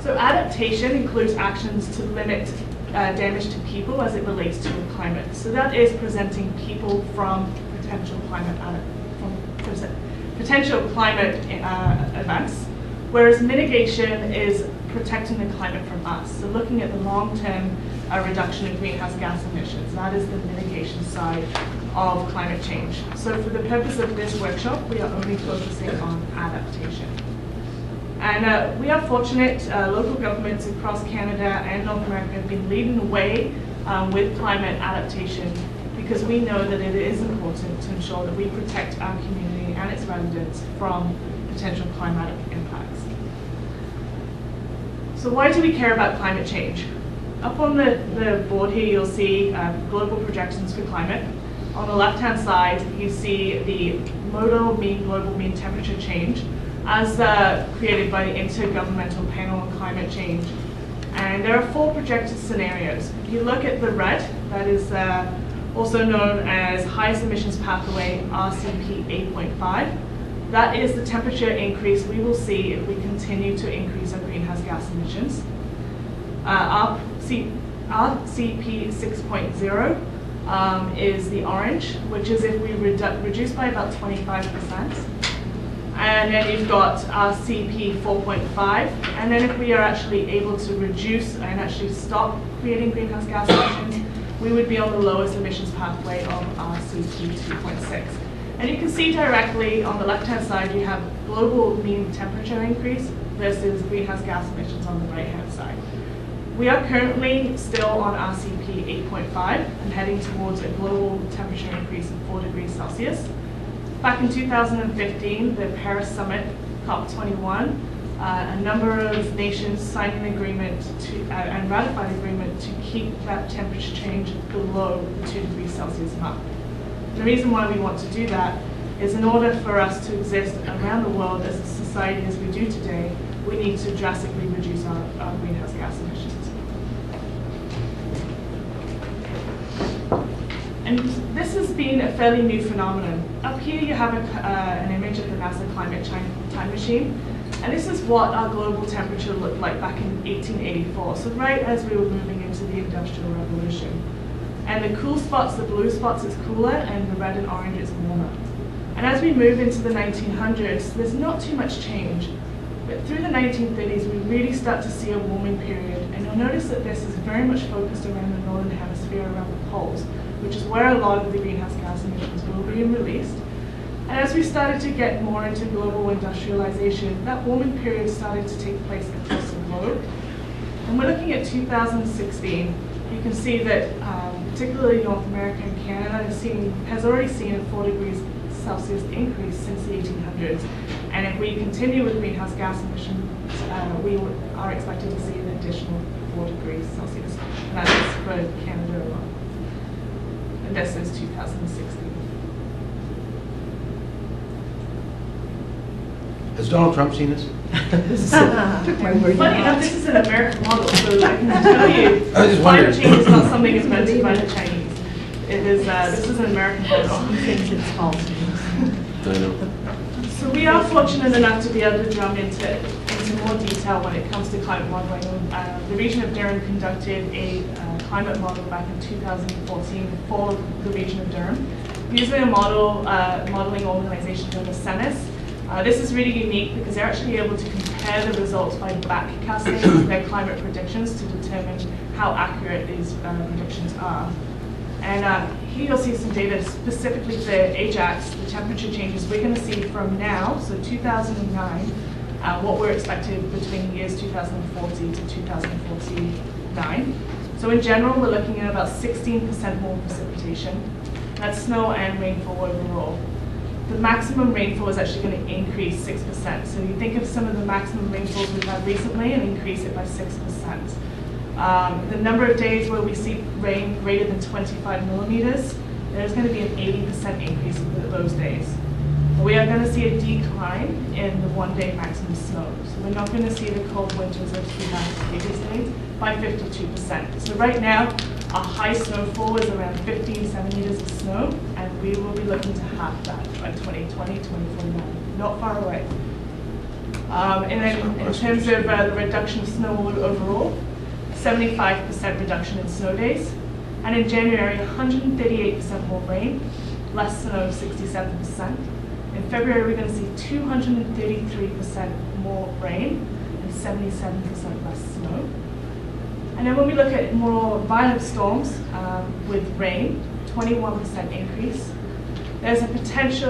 So adaptation includes actions to limit damage to people as it relates to the climate. So that is presenting people from potential climate events, whereas mitigation is protecting the climate from us. So looking at the long-term reduction in greenhouse gas emissions, that is the mitigation side of climate change. So for the purpose of this workshop, we are only focusing on adaptation. And we are fortunate, local governments across Canada and North America have been leading the way with climate adaptation, because we know that it is important to ensure that we protect our community and its residents from potential climatic impacts. So why do we care about climate change? Up on the board here, you'll see global projections for climate. On the left-hand side, you see the global mean temperature change as created by the Intergovernmental Panel on Climate Change. And there are 4 projected scenarios. If you look at the red, that is also known as highest emissions pathway, RCP 8.5. That is the temperature increase we will see if we continue to increase our greenhouse gas emissions. RCP 6.0 is the orange, which is if we reduce by about 25%. And then you've got RCP 4.5, and then if we are actually able to reduce and actually stop creating greenhouse gas emissions, we would be on the lowest emissions pathway of RCP 2.6. And you can see directly on the left-hand side, you have global mean temperature increase versus greenhouse gas emissions on the right-hand side. We are currently still on RCP 8.5 and heading towards a global temperature increase of 4 degrees Celsius. Back in 2015, the Paris Summit, COP21, a number of nations signed an agreement to, and ratified an agreement to keep that temperature change below the 2 degrees Celsius mark. And the reason why we want to do that is in order for us to exist around the world as a society as we do today, we need to drastically reduce our greenhouse gas emissions. And this has been a fairly new phenomenon. Up here you have an image of the NASA climate time machine. And this is what our global temperature looked like back in 1884, so right as we were moving into the Industrial Revolution. And the cool spots, the blue spots, is cooler, and the red and orange is warmer. And as we move into the 1900s, there's not too much change. But through the 1930s, we really start to see a warming period. And you'll notice that this is very much focused around the northern hemisphere, around the poles, which is where a lot of the greenhouse gas emissions will be released. And as we started to get more into global industrialization, that warming period started to take place across the globe. And we're looking at 2016. You can see that particularly North America and Canada has already seen a 4 degrees Celsius increase since the 1800s. And if we continue with greenhouse gas emissions, we are expected to see an additional 4 degrees Celsius. And that is for Canada alone. And this is 2016. Has Donald Trump seen this? Funny enough, this is an American model, so I can tell you, I was just climate wondering. change is not something invented by the Chinese. It is, this is an American model. He thinks it's false. I know. So we are fortunate enough to be able to jump into more detail when it comes to climate modeling. The region of Durham conducted a climate model back in 2014 for the region of Durham, using a modeling organization known as CENIS. This is really unique because they're actually able to compare the results by backcasting their climate predictions to determine how accurate these predictions are. And here you'll see some data specifically for Ajax, the temperature changes we're going to see from now, so 2009, what we're expected between years 2040 to 2049. So in general, we're looking at about 16% more precipitation. That's snow and rainfall overall. The maximum rainfall is actually going to increase 6%. So you think of some of the maximum rainfalls we've had recently and increase it by 6%. The number of days where we see rain greater than 25 millimeters, there's going to be an 80% increase in those days. We are going to see a decline in the one-day maximum snow. So we're not going to see the cold winters as we had previously by 52%. So right now, our high snowfall is around 15 centimeters of snow, and we will be looking to half that by 2020, 2049, not far away. And then in terms of the reduction of snow overall, 75% reduction in snow days, and in January, 138% more rain, less snow, 67%. In February, we're going to see 233% more rain and 77% less snow. And then when we look at more violent storms with rain, 21% increase. There's a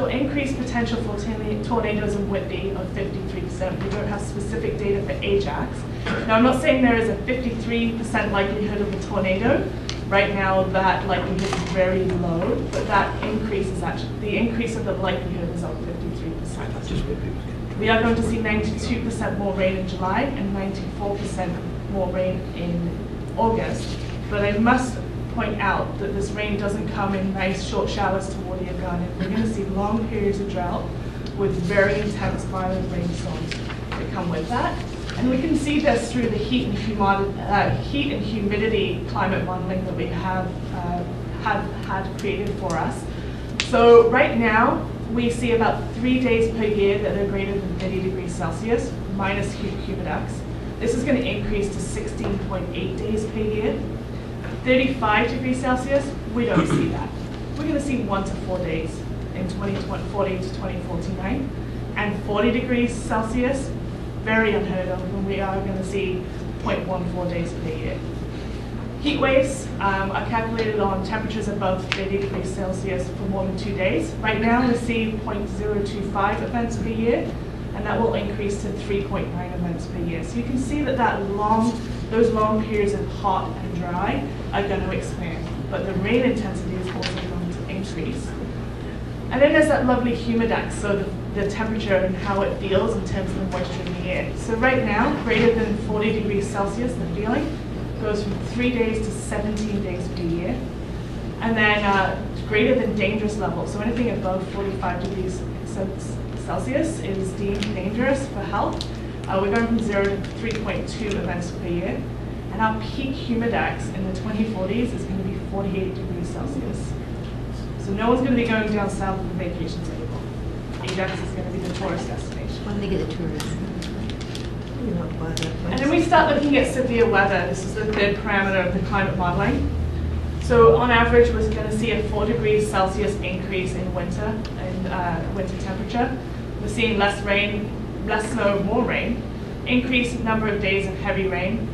increased potential for tornadoes in Whitby of 53%. We don't have specific data for Ajax. Now, I'm not saying there is a 53% likelihood of a tornado. Right now, that likelihood is very low, but that increase is actually, the increase of the likelihood is of 53%. We are going to see 92% more rain in July and 94% more rain in August. But I must point out that this rain doesn't come in nice short showers toward your garden. We're going to see long periods of drought with very intense violent rainstorms that come with that. And we can see this through the heat and humidity climate modeling that we have had created for us. So right now, we see about 3 days per year that are greater than 30 degrees Celsius, minus humidex. This is going to increase to 16.8 days per year. 35 degrees Celsius, we don't see that. We're going to see 1 to 4 days in 2040 to 2049. And 40 degrees Celsius, very unheard of, and we are going to see 0.14 days per year. Heat waves are calculated on temperatures above 30 degrees Celsius for more than 2 days. Right now, we see 0.025 events per year, and that will increase to 3.9 events per year. So you can see that those long periods of hot and dry are going to expand, but the rain intensity is also going to increase. And then there's that lovely humidex, so the temperature and how it feels in terms of the moisture in the air. So right now, greater than 40 degrees Celsius, the feeling goes from 3 days to 17 days per year. And then greater than dangerous level, so anything above 45 degrees Celsius is deemed dangerous for health. We're going from 0 to 3.2 events per year. And our peak humidex in the 2040s is going to be 48 degrees Celsius. So no one's going to be going down south for vacations anymore. Ajax is going to be the tourist destination. When they get the tourists. And then we start looking at severe weather. This is the third parameter of the climate modeling. So on average, we're going to see a 4 degrees Celsius increase in winter temperature. We're seeing less rain, less snow, more rain, increased number of days of heavy rain.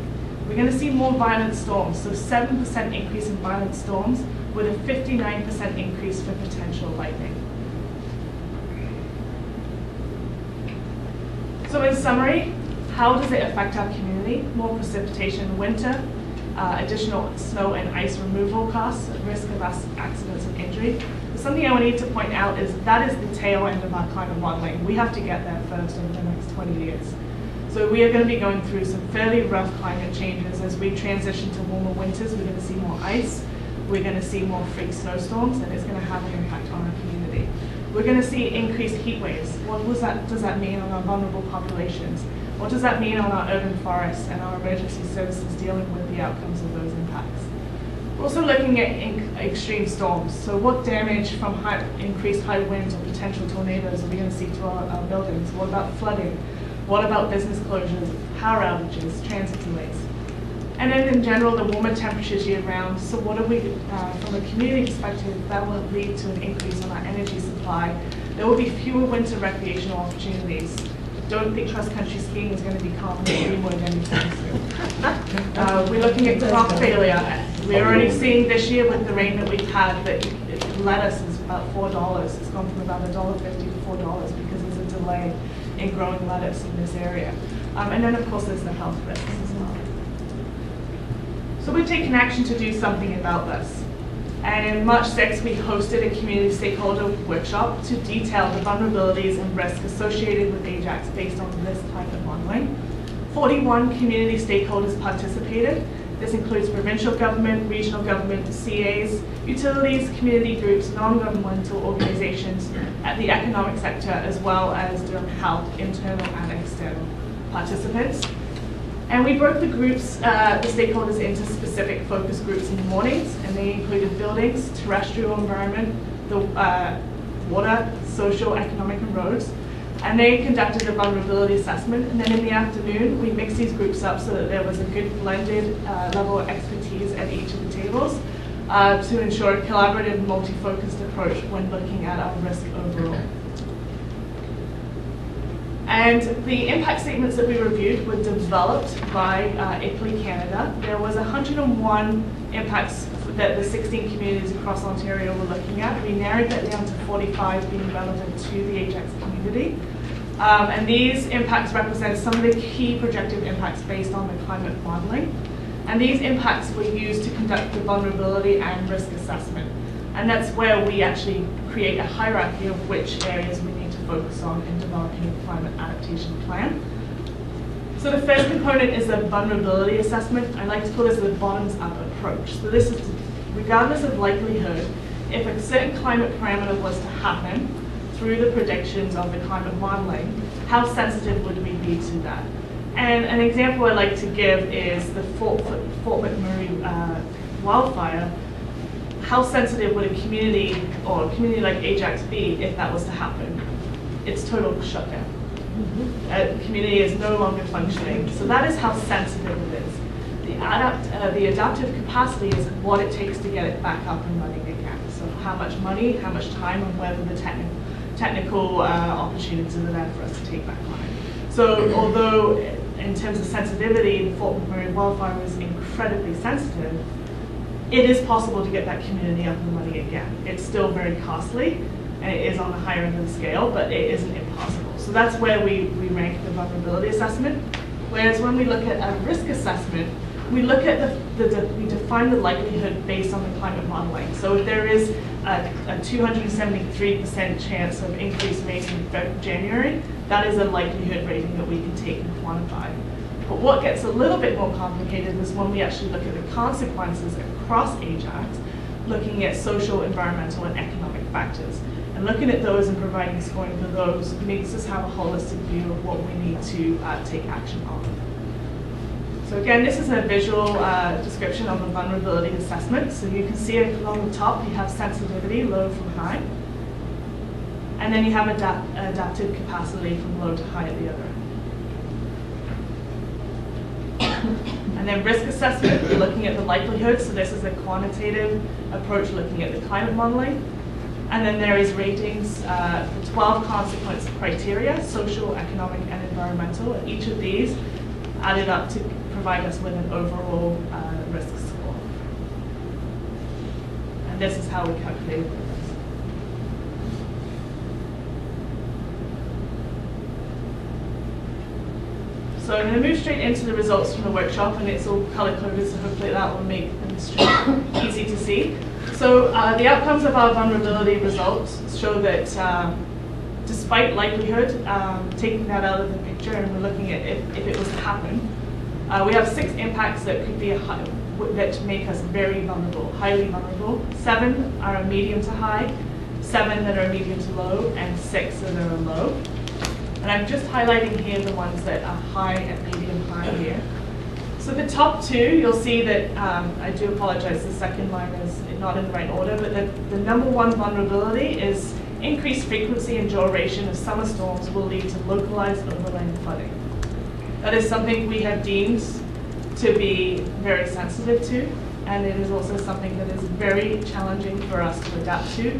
We're going to see more violent storms, so 7% increase in violent storms with a 59% increase for potential lightning. So in summary, how does it affect our community? More precipitation in winter, additional snow and ice removal costs, risk of accidents and injury. Something I need to point out is that is the tail end of our climate modeling. We have to get there first over the next 20 years. So we are going to be going through some fairly rough climate changes as we transition to warmer winters. We're going to see more ice, we're going to see more freak snowstorms, and it's going to have an impact on our community. We're going to see increased heat waves. What does that mean on our vulnerable populations? What does that mean on our urban forests and our emergency services dealing with the outcomes of those impacts? We're also looking at extreme storms. So what damage from increased high winds or potential tornadoes are we going to see to our buildings? What about flooding? What about business closures, power outages, transit delays? And then in general, the warmer temperatures year round. So what are we, from a community perspective, that will lead to an increase in our energy supply. There will be fewer winter recreational opportunities. Don't think cross-country skiing is going to become Greenwood anytime soon. We're looking at crop failure. We're already seeing this year with the rain that we've had that lettuce is about $4. It's gone from about $1.50 to $4 because there's a delay in growing lettuce in this area. And then of course there's the health risks as well. So we've taken action to do something about this. And in March 6th, we hosted a community stakeholder workshop to detail the vulnerabilities and risks associated with Ajax based on this type of modeling. 41 community stakeholders participated. This includes provincial government, regional government, CAs, utilities, community groups, non-governmental organizations at the economic sector, as well as Durham Health, internal and external participants. And we broke the groups, the stakeholders into specific focus groups in the mornings, and they included buildings, terrestrial environment, the water, social, economic, and roads. And they conducted a vulnerability assessment, and then in the afternoon, we mixed these groups up so that there was a good blended level of expertise at each of the tables to ensure a collaborative, multi-focused approach when looking at our risk overall. And the impact statements that we reviewed were developed by ICLEI Canada. There was 101 impacts that the 16 communities across Ontario were looking at. We narrowed that down to 45 being relevant to the Ajax community. And these impacts represent some of the key projected impacts based on the climate modeling. And these impacts were used to conduct the vulnerability and risk assessment. And that's where we actually create a hierarchy of which areas we need to focus on in developing a climate adaptation plan. So the first component is a vulnerability assessment. I like to call this the bottoms-up approach. So this is, regardless of likelihood, if a certain climate parameter was to happen, through the predictions of the climate modeling, how sensitive would we be to that? And an example I like to give is the Fort McMurray wildfire. How sensitive would a community or a community like Ajax be if that was to happen? It's total shutdown. The community is no longer functioning. So that is how sensitive it is. The adaptive capacity is what it takes to get it back up and running again. So how much money, how much time, and whether the technical opportunities are there for us to take back on it. So although in terms of sensitivity, the Fort McMurray wildfire was incredibly sensitive, it is possible to get that community up and running again. It's still very costly, and it is on the higher end of the scale, but it isn't impossible. So that's where we rank the vulnerability assessment. Whereas when we look at a risk assessment, we look at we define the likelihood based on the climate modeling. So if there is a 273% chance of increased rates in January, that is a likelihood rating that we can take and quantify. But what gets a little bit more complicated is when we actually look at the consequences across Ajax, looking at social, environmental, and economic factors. And looking at those and providing scoring for those makes us have a holistic view of what we need to take action on. So again, this is a visual description of a vulnerability assessment. So you can see along the top, you have sensitivity, low from high. And then you have adaptive capacity from low to high at the other end. And then risk assessment, we're looking at the likelihood. So this is a quantitative approach looking at the climate modeling. And then there is ratings for 12 consequence criteria, social, economic, and environmental. And each of these added up to provide us with an overall risk score. And this is how we calculate the risk. So I'm going to move straight into the results from the workshop, and it's all color-coded, so hopefully that will make them easy to see. So the outcomes of our vulnerability results show that despite likelihood, taking that out of the picture, and we're looking at if it was to happen, we have 6 impacts that could be that make us very vulnerable, highly vulnerable. 7 are a medium to high, 7 that are medium to low, and 6 that are low. And I'm just highlighting here the ones that are high and medium high here. So the top 2, you'll see that, I do apologize, the second line is not in the right order, but the number 1 vulnerability is increased frequency and duration of summer storms will lead to localized overland flooding. That is something we have deemed to be very sensitive to, and it is also something that is very challenging for us to adapt to,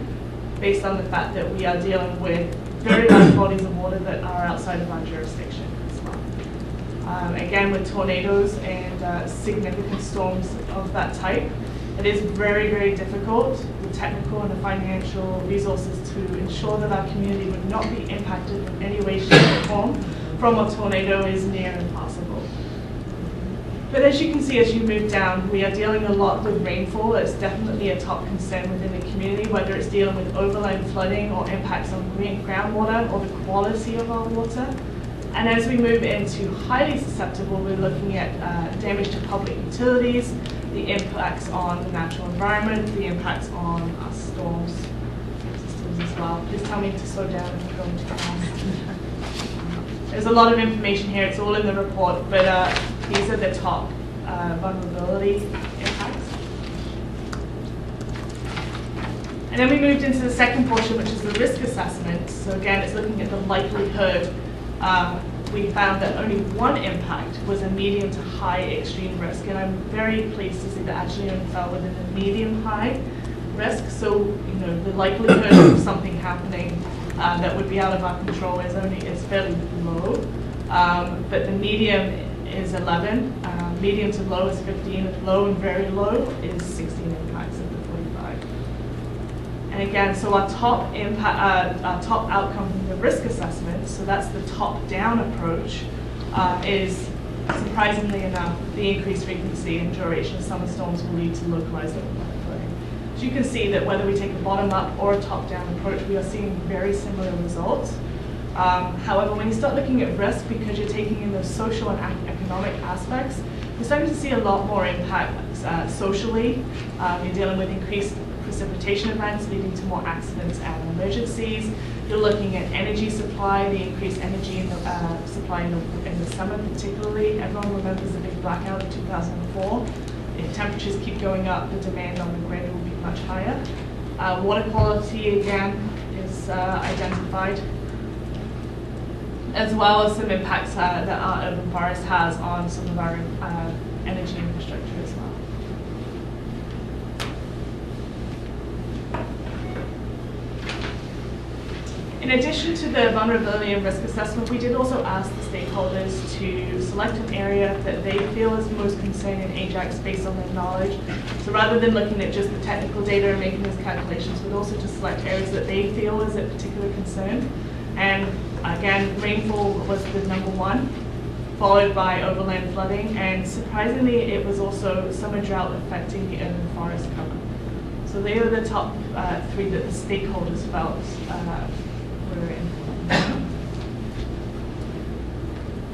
based on the fact that we are dealing with very large bodies of water that are outside of our jurisdiction as well. Again, with tornadoes and significant storms of that type, it is very, very difficult, the technical and the financial resources to ensure that our community would not be impacted in any way, shape, or form from a tornado is near impossible. But as you can see, as you move down, we are dealing a lot with rainfall. It's definitely a top concern within the community, whether it's dealing with overland flooding or impacts on groundwater or the quality of our water. And as we move into highly susceptible, we're looking at damage to public utilities, the impacts on the natural environment, the impacts on our storms systems as well. Please tell me to slow down if I'm going too fast. There's a lot of information here, it's all in the report, but these are the top vulnerability impacts. And then we moved into the second portion, which is the risk assessment. So again, it's looking at the likelihood. We found that only 1 impact was a medium to high extreme risk, and I'm very pleased to see that actually only fell within a medium-high risk. So, you know, the likelihood of something happening that would be out of our control is fairly low, but the medium is 11, medium to low is 15, low and very low is 16 impacts of the 45. And again, so our top impact, our top outcome from the risk assessment, so that's the top-down approach, is surprisingly enough, the increased frequency and duration of summer storms will lead to localized overland flooding. So you can see that whether we take a bottom-up or a top-down approach, we are seeing very similar results. However, when you start looking at risk, because you're taking in those social and economic aspects, you're starting to see a lot more impact socially. You're dealing with increased precipitation events leading to more accidents and emergencies. You're looking at energy supply, the increased energy in the, supply in the summer particularly. Everyone remembers the big blackout of 2004. If temperatures keep going up, the demand on the grid will be much higher. Water quality, again, is identified, as well as some impacts that our urban forest has on some of our energy infrastructure as well. In addition to the vulnerability and risk assessment, we did also ask the stakeholders to select an area that they feel is most concerning in Ajax based on their knowledge. So rather than looking at just the technical data and making those calculations, we'd also just select areas that they feel is a particular concern. And again, rainfall was the number one, followed by overland flooding, and surprisingly, it was also summer drought affecting the urban forest cover. So they are the top three that the stakeholders felt were important.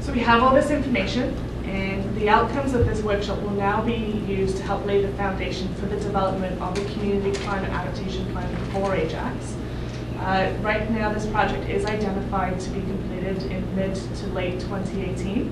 So we have all this information, and the outcomes of this workshop will now be used to help lay the foundation for the development of a community climate adaptation plan for Ajax. Right now, this project is identified to be completed in mid to late 2018.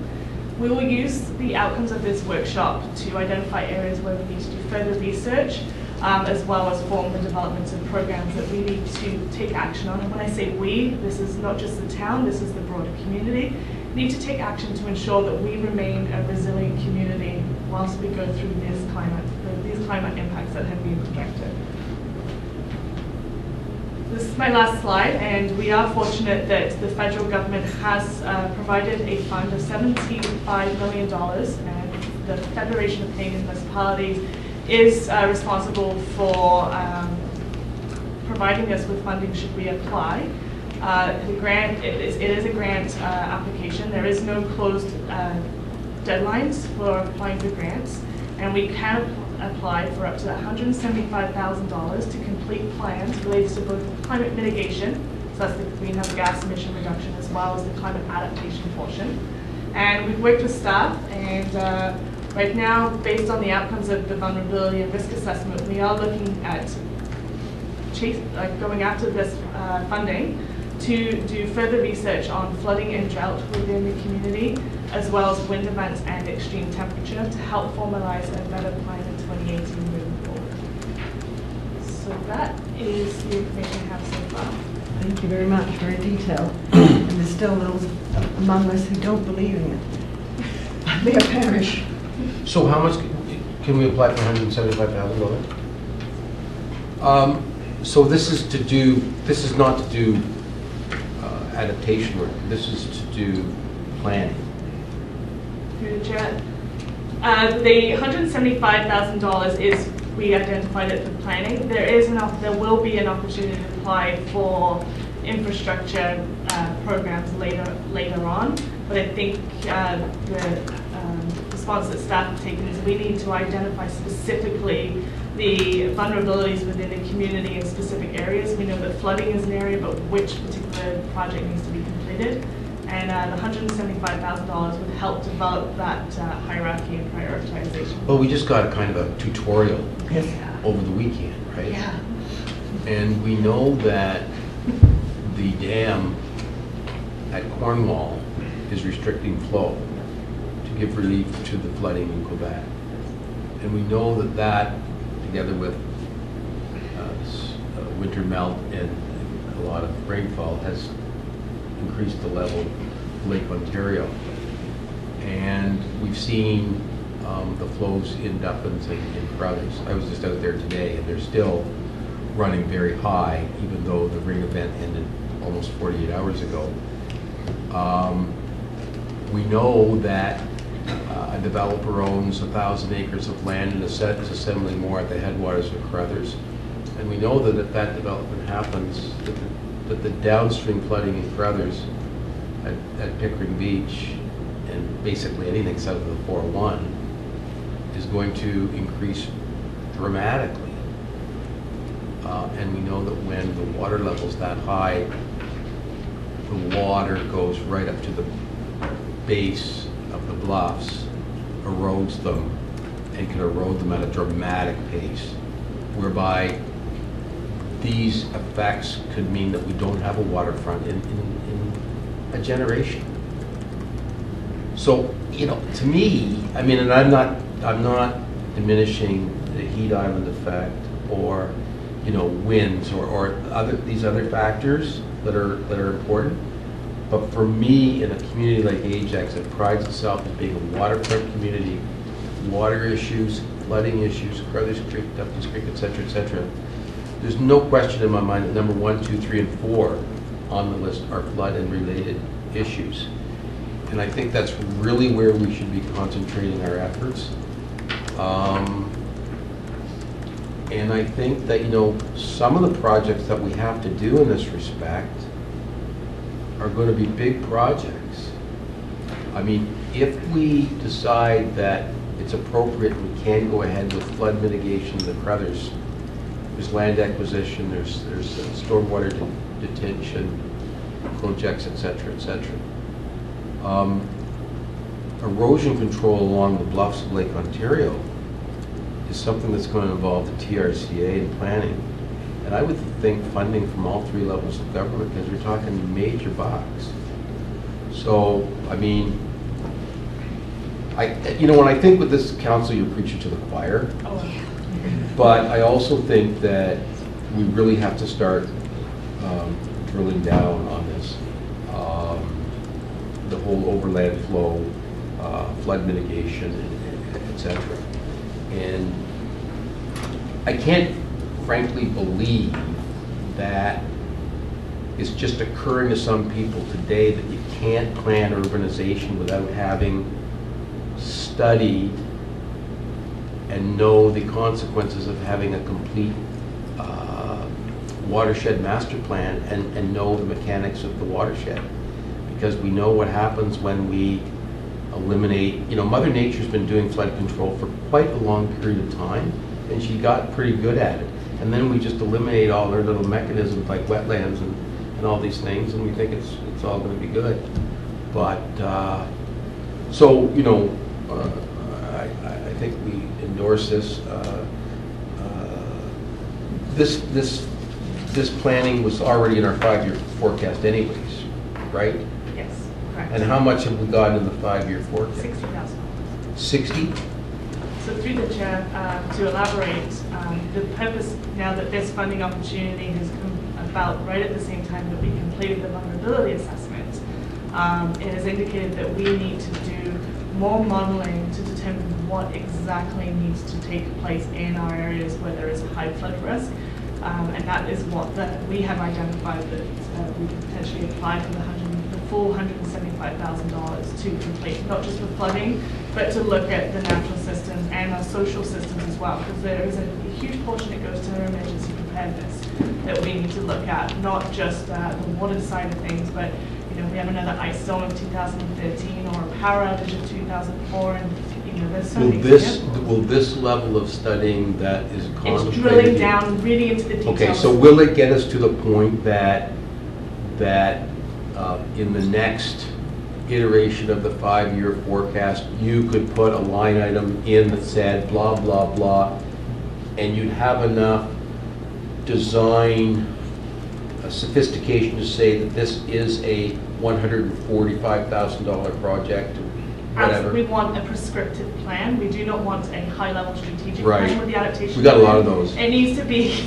We will use the outcomes of this workshop to identify areas where we need to do further research, as well as form the development of programs that we need to take action on. And when I say we, this is not just the town, this is the broader community. We need to take action to ensure that we remain a resilient community whilst we go through these climate impacts that have been projected. This is my last slide, and we are fortunate that the federal government has provided a fund of $75 million, and the Federation of Canadian Municipalities is responsible for providing us with funding should we apply. The grant, it is a grant application. There is no closed deadlines for applying for grants, and we can apply for up to $175,000 to complete plans related to both climate mitigation, so that's the greenhouse gas emission reduction, as well as the climate adaptation portion. And we've worked with staff, and right now, based on the outcomes of the vulnerability and risk assessment, we are looking at going after this funding to do further research on flooding and drought within the community, as well as wind events and extreme temperature, to help formalize a better plan in 2018 moving forward. So that is the information I have so far. Thank you very much, very detailed. And there's still those among us who don't believe in it. May I perish. So how much can we apply for $175,000? So this is not to do adaptation work. This is to do planning. Through the chair. The $175,000 is, we identified it for planning. There will be an opportunity to apply for infrastructure programs later on, but I think the response that staff have taken is we need to identify specifically the vulnerabilities within the community in specific areas. We know that flooding is an area, but which particular project needs to be completed. And the $175,000 would help develop that hierarchy and prioritization. Well, we just got a kind of a tutorial over the weekend, right? Yeah. And we know that the dam at Cornwall is restricting flow to give relief to the flooding in Quebec. And we know that that, together with winter melt and a lot of rainfall, has increased the level of Lake Ontario. And we've seen the flows in Duffins and in Carruthers. I was just out there today, and they're still running very high, even though the ring event ended almost 48 hours ago. We know that a developer owns 1,000 acres of land and is assembling more at the headwaters of Carruthers. And we know that if that development happens, that the downstream flooding in Carruthers at Pickering Beach and basically anything south of the 401 is going to increase dramatically. And we know that when the water level's that high, the water goes right up to the base of the bluffs, erodes them, and can erode them at a dramatic pace, whereby these effects could mean that we don't have a waterfront in a generation. So, you know, to me, I mean, and I'm not diminishing the heat island effect or, you know, winds or these other factors that are important. But for me, in a community like Ajax that prides itself as being a waterfront community, water issues, flooding issues, Crothers Creek, Duffy's Creek, et cetera, there's no question in my mind that number 1, 2, 3, and 4 on the list are flood and related issues. And I think that's really where we should be concentrating our efforts. And I think that, you know, some of the projects that we have to do in this respect are going to be big projects. I mean, if we decide that it's appropriate and we can go ahead with flood mitigation in the Crothers, there's land acquisition, there's stormwater detention projects, et cetera, et cetera. Erosion control along the bluffs of Lake Ontario is something that's going to involve the TRCA and planning. And I would think funding from all 3 levels of government, because we're talking major bucks. So, I mean, you know, when I think with this council, you're preaching to the choir. But I also think that we really have to start drilling down on this. The whole overland flow, flood mitigation, et cetera. And I can't frankly believe that it's just occurring to some people today that you can't plan urbanization without having studied and know the consequences of having a complete watershed master plan and know the mechanics of the watershed. Because we know what happens when we eliminate, you know, Mother Nature's been doing flood control for quite a long period of time, and she got pretty good at it. And then we just eliminate all her little mechanisms like wetlands and all these things, and we think it's all going to be good. But, so, you know, I think we endorse this. This planning was already in our 5-year forecast anyways, right? Yes, correct. And how much have we gotten in the 5-year forecast? 60,000. 60? So through the chair, to elaborate, the purpose now that this funding opportunity has come about right at the same time that we completed the vulnerability assessment, it has indicated that we need to do more modeling to determine what exactly needs to take place in our areas where there is a high flood risk. And that is what we have identified that we could potentially apply for the full $175,000 to complete, not just for flooding, but to look at the natural systems and our social systems as well, because there is a huge portion that goes to our emergency preparedness that we need to look at, not just the water side of things, but you know, we have another ice storm of 2013 or a power outage of 2004, and you know, there's so many examples. Will this level of studying that is contemplated? It's drilling down really into the details. Okay, so will it get us to the point that in the next iteration of the 5-year forecast, you could put a line item in that said blah, blah, blah, and you'd have enough design sophistication to say that this is a $145,000 project, whatever? We want a prescriptive plan. We do not want a high-level strategic Right. plan with the adaptation. We got a lot plan. of those. It needs to be,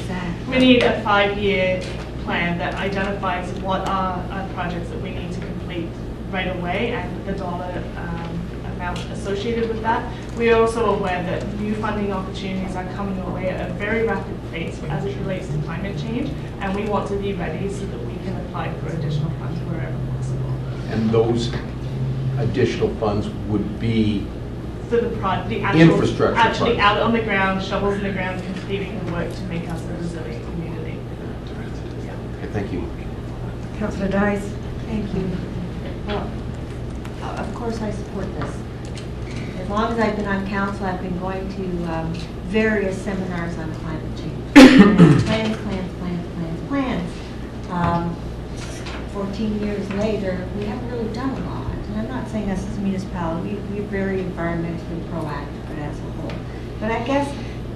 we need a 5-year plan that identifies what are our projects that we need to complete right away and the dollar amount associated with that. We are also aware that new funding opportunities are coming our way at a very rapid pace as it relates to climate change, and we want to be ready so that we can apply for additional funds wherever possible. And those additional funds would be For the actual infrastructure actually funds. out on the ground, shovels in the ground, completing the work to make us a resilient community. Yeah. Okay, thank you. Councillor Dice? Thank you. Well, of course I support this. As long as I've been on council, I've been going to various seminars on climate change. Plans. 14 years later, we haven't really done a lot. And I'm not saying us as a municipality, we're very environmentally proactive, but as a whole. But I guess,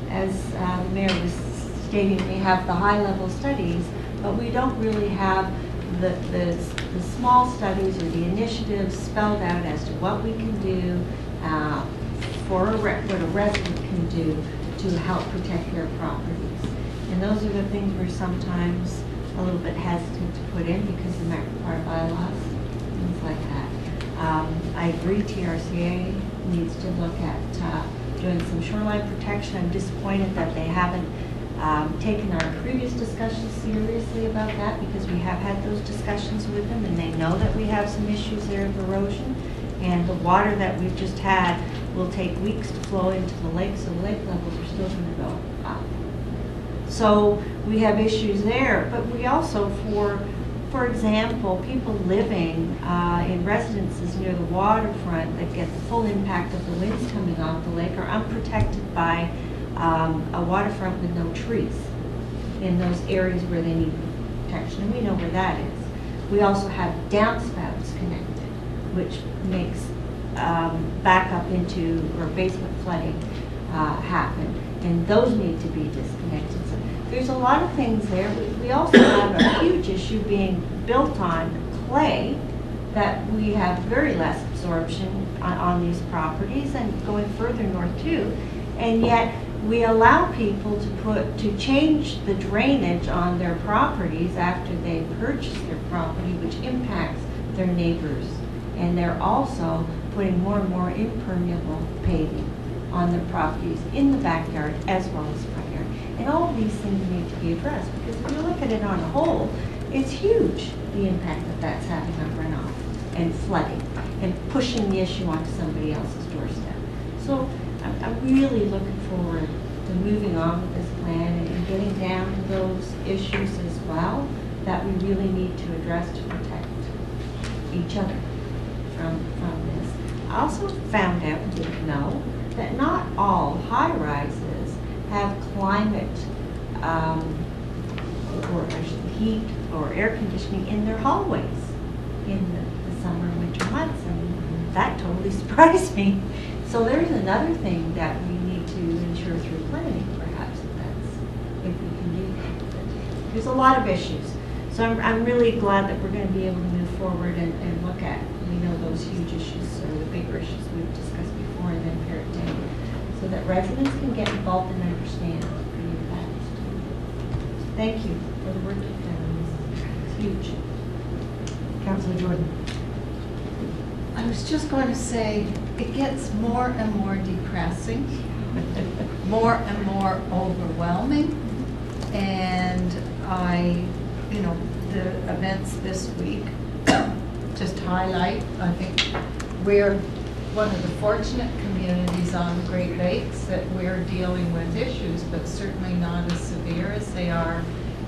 as the mayor was stating we have the high-level studies, but we don't really have the small studies or the initiatives spelled out as to what we can do for what a resident can do to help protect their properties. And those are the things we're sometimes a little bit hesitant to put in because they might require bylaws, things like that. I agree TRCA needs to look at doing some shoreline protection. I'm disappointed that they haven't taken our previous discussions seriously about that, because we have had those discussions with them and they know that we have some issues there of erosion. And the water that we've just had will take weeks to flow into the lake, so the lake levels are still going to go up. So we have issues there, but we also, for example, people living in residences near the waterfront that get the full impact of the winds coming off the lake are unprotected by a waterfront with no trees in those areas where they need protection, and we know where that is. We also have downspouts connected, which makes backup into or basement flooding happen, and those need to be disconnected. So there's a lot of things there. We also have a huge issue being built on clay, that we have very less absorption on these properties, and going further north too. And yet we allow people to change the drainage on their properties after they purchase their property, which impacts their neighbors. And they're also putting more and more impermeable paving on their properties in the backyard as well as front yard. And all of these things need to be addressed, because if you look at it on a whole, it's huge, the impact that that's having on runoff and flooding and pushing the issue onto somebody else's doorstep. So I'm really looking forward to moving on with this plan and getting down to those issues as well that we really need to address to protect each other from this. I also found out, didn't know, that not all high-rises have climate or heat or air conditioning in their hallways in the summer and winter months, and that totally surprised me. So there's another thing that we need to ensure through planning, perhaps, if we can do that. There's a lot of issues. So I'm really glad that we're going to be able to move forward and look at, those huge issues, or the bigger issues we've discussed before, and then pare it down, so that residents can get involved and understand the impacts. Thank you for the work you've done. It's huge. Councillor Jordan. I was just going to say, it gets more and more depressing, more and more overwhelming, and the events this week just highlight, I think, we're one of the fortunate communities on the Great Lakes that we're dealing with issues, but certainly not as severe as they are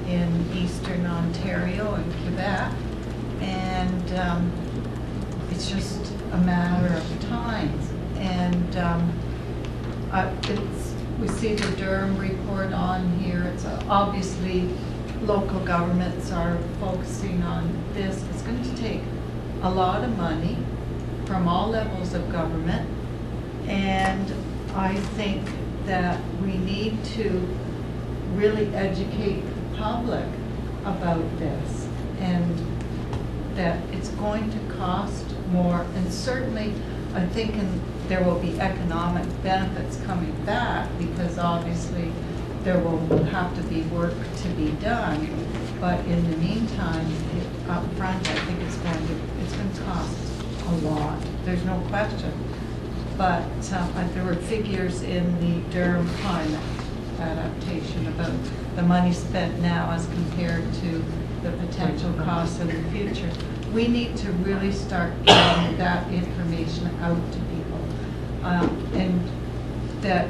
in Eastern Ontario and Quebec. And it's just a matter of time. And we see the Durham report on here. It's obviously local governments are focusing on this. It's going to take a lot of money from all levels of government, and I think that we need to really educate the public about this, and that it's going to cost more, and certainly I think there will be economic benefits coming back, because obviously there will have to be work to be done, but in the meantime, up front, I think it's going to cost a lot. There's no question. But there were figures in the Durham climate adaptation about the money spent now as compared to the potential costs in the future. We need to really start getting that information out to people, and that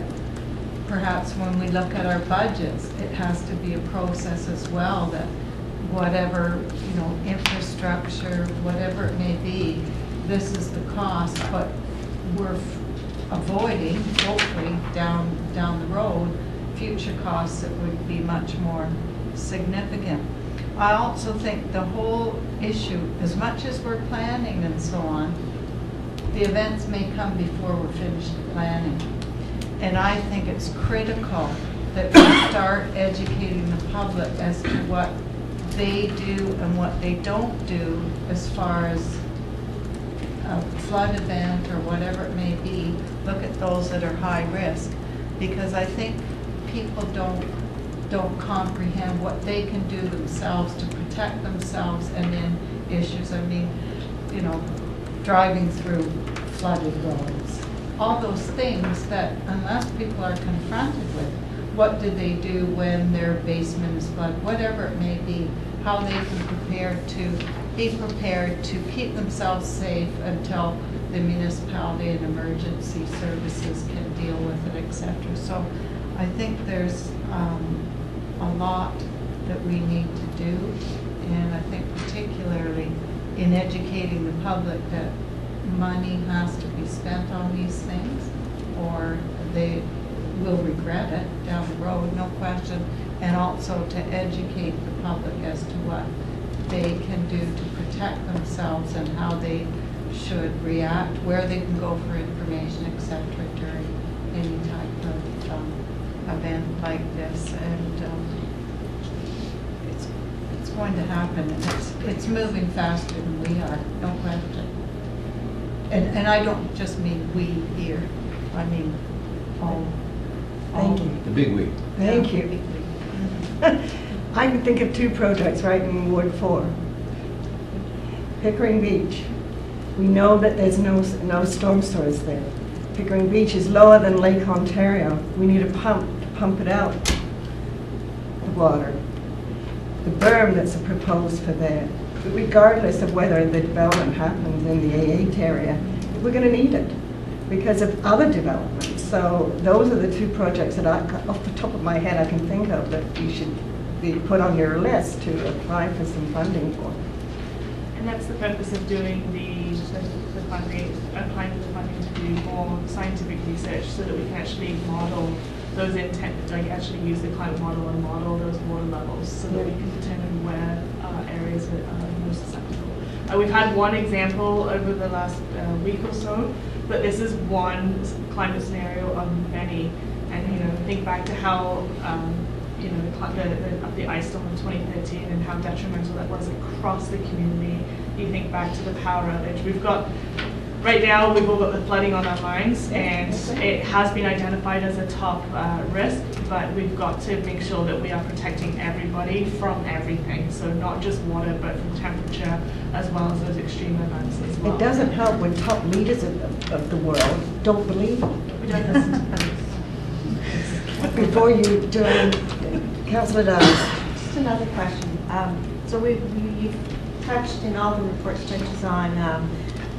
perhaps when we look at our budgets, it has to be a process as well, that whatever, infrastructure, whatever it may be, this is the cost, but we're avoiding, hopefully, down the road, future costs that would be much more significant. I also think the whole issue, as much as we're planning and so on, the events may come before we're finished planning. And I think it's critical that we start educating the public as to what they do and what they don't do as far as a flood event or whatever it may be. Look at those that are high risk, because I think people don't comprehend what they can do themselves to protect themselves and in issues. I mean, you know, driving through flooded roads, all those things that unless people are confronted with, what do they do when their basement is flooded, whatever it may be, how they can be prepared to keep themselves safe until the municipality and emergency services can deal with it, etc. So I think there's a lot that we need to do, and I think particularly in educating the public that money has to be spent on these things or they will regret it down the road, no question, and also to educate the public as to what they can do to protect themselves and how they should react, where they can go for information, etc. during any type of event like this. And it's going to happen, and it's moving faster than we are, no question. And I don't just mean we here, I mean all. Thank you. The big we. Thank you. I can think of two projects right in Ward 4. Pickering Beach. We know that there's no storm sewers there. Pickering Beach is lower than Lake Ontario. We need a pump to pump it out, the water. The berm that's proposed for there, regardless of whether the development happens in the A8 area, we're going to need it because of other developments. So those are the two projects that off the top of my head I can think of that you should be put on your list to apply for some funding for. And that's the purpose of doing the funding, applying for the funding to do more scientific research so that we can actually model those intent, like actually use the climate model and model those water levels so that we can determine where areas are most susceptible. We've had one example over the last week or so, but this is one climate scenario of many. And you know, think back to how you know the ice storm of 2013 and how detrimental that was across the community. You think back to the power outage. We've got right now we've all got the flooding on our minds, and it has been identified as a top risk. But we've got to make sure that we are protecting everybody from everything. So not just water, but from temperature as well as those extreme events as well. It doesn't help when top leaders of the world don't believe it. We don't listen to them. Before you join, Councillor Downs. Just another question. So you've touched in all the reports touches on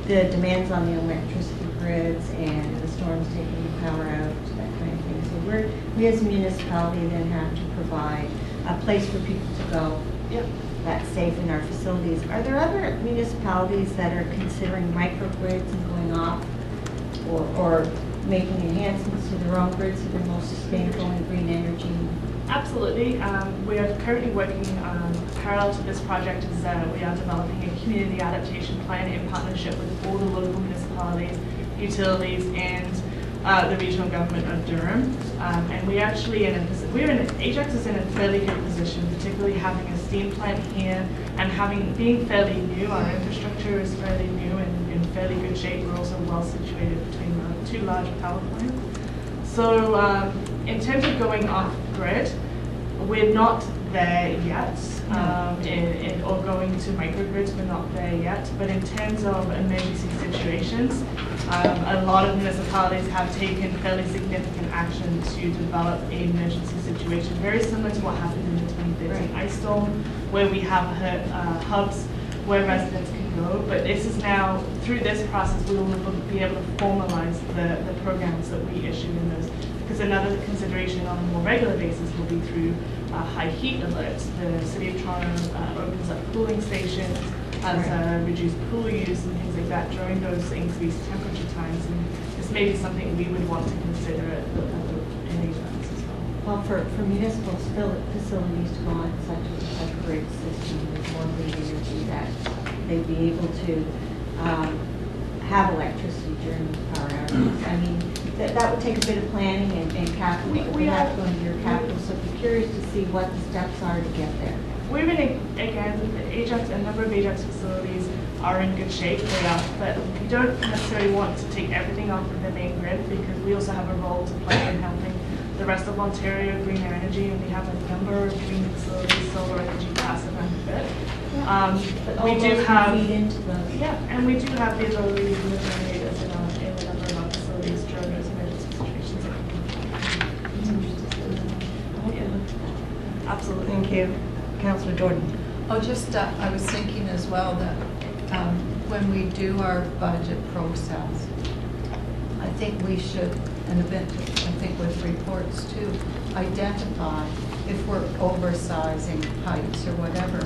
the demands on the electricity grids and the storms taking the power out, that kind of thing. So we as a municipality then have to provide a place for people to go that's safe in our facilities. Are there other municipalities that are considering microgrids and going off or making enhancements to their own grids that are most sustainable in green energy? Absolutely. We are currently working parallel to this project is we are developing a community adaptation plan in partnership with all the local municipalities, utilities, and the regional government of Durham. And we actually, Ajax is in a fairly good position, particularly having a steam plant here and being fairly new. Our infrastructure is fairly new and in fairly good shape. We're also well situated between two large power plants. So in terms of going off grid, we're not there yet, or going to microgrids, we're not there yet. But in terms of emergency situations, a lot of municipalities have taken fairly significant action to develop an emergency situation, very similar to what happened in the 2013 ice storm, where we have hubs where residents can go. But this is now, through this process, we will be able to formalize the programs that we issue in those. Because another consideration on a more regular basis will be through high heat alerts. The City of Toronto opens up cooling stations, has reduced pool use and things like that during those increased temperature times. And this may be something we would want to consider in these events as well. Well, for municipal facilities to go on such a grid system with more green energy, that they'd be able to have electricity during those power outages. I mean, that would take a bit of planning and capital. We We have have- to go into your capital, so I'd be curious to see what the steps are to get there. We've been, again, Ajax, a number of Ajax facilities are in good shape, they are, but we don't necessarily want to take everything off of the main grid because we also have a role to play in helping the rest of Ontario green energy, and we have a number of green facilities, solar energy, passive and fit. But all We do those have, feed into the. yeah, and we do have the ability to deliver generators in a number of our facilities during those emergency situations. Absolutely. Thank you. Councillor Jordan. Oh, just, I was thinking as well that when we do our budget process, I think we should, and I think with reports too, identify if we're oversizing pipes or whatever,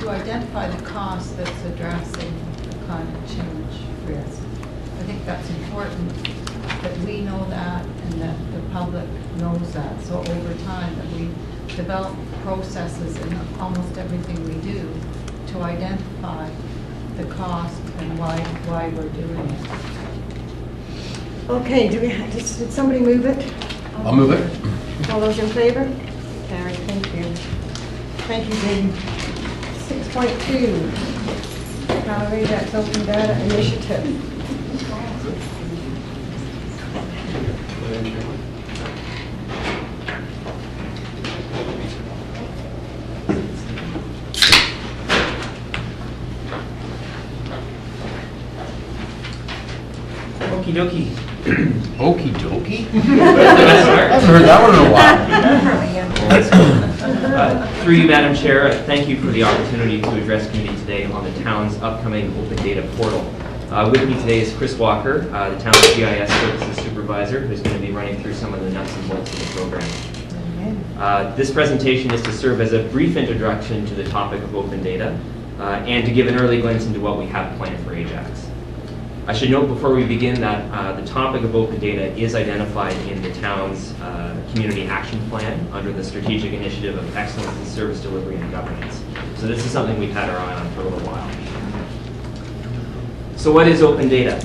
to identify the cost that's addressing the climate change risk. I think that's important that we know that and that the public knows that. So over time that we develop processes in almost everything we do to identify the cost and why we're doing it. Okay, did somebody move it? I'll move it. All those in favor? Carried, thank you. Thank you, Dean. 6.2, Town of Ajax Open Data Initiative. Okie dokie. Okie dokie? I haven't heard that one in a while. Through you, Madam Chair, thank you for the opportunity to address committee today on the town's upcoming open data portal. With me today is Chris Walker, the town's GIS services supervisor, who's going to be running through some of the nuts and bolts of the program. This presentation is to serve as a brief introduction to the topic of open data and to give an early glimpse into what we have planned for Ajax. I should note before we begin that the topic of open data is identified in the town's community action plan under the strategic initiative of excellence in service delivery and governance. So this is something we've had our eye on for a little while. So what is open data?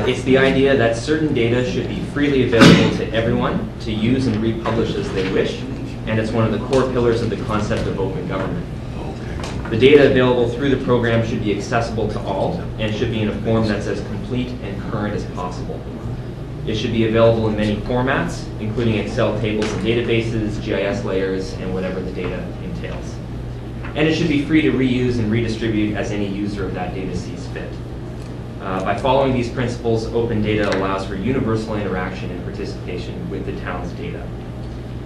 It's the idea that certain data should be freely available to everyone to use and republish as they wish, and it's one of the core pillars of the concept of open government. The data available through the program should be accessible to all and should be in a form that's as complete and current as possible. It should be available in many formats, including Excel tables and databases, GIS layers, and whatever the data entails. And it should be free to reuse and redistribute as any user of that data sees fit. By following these principles, open data allows for universal interaction and participation with the town's data.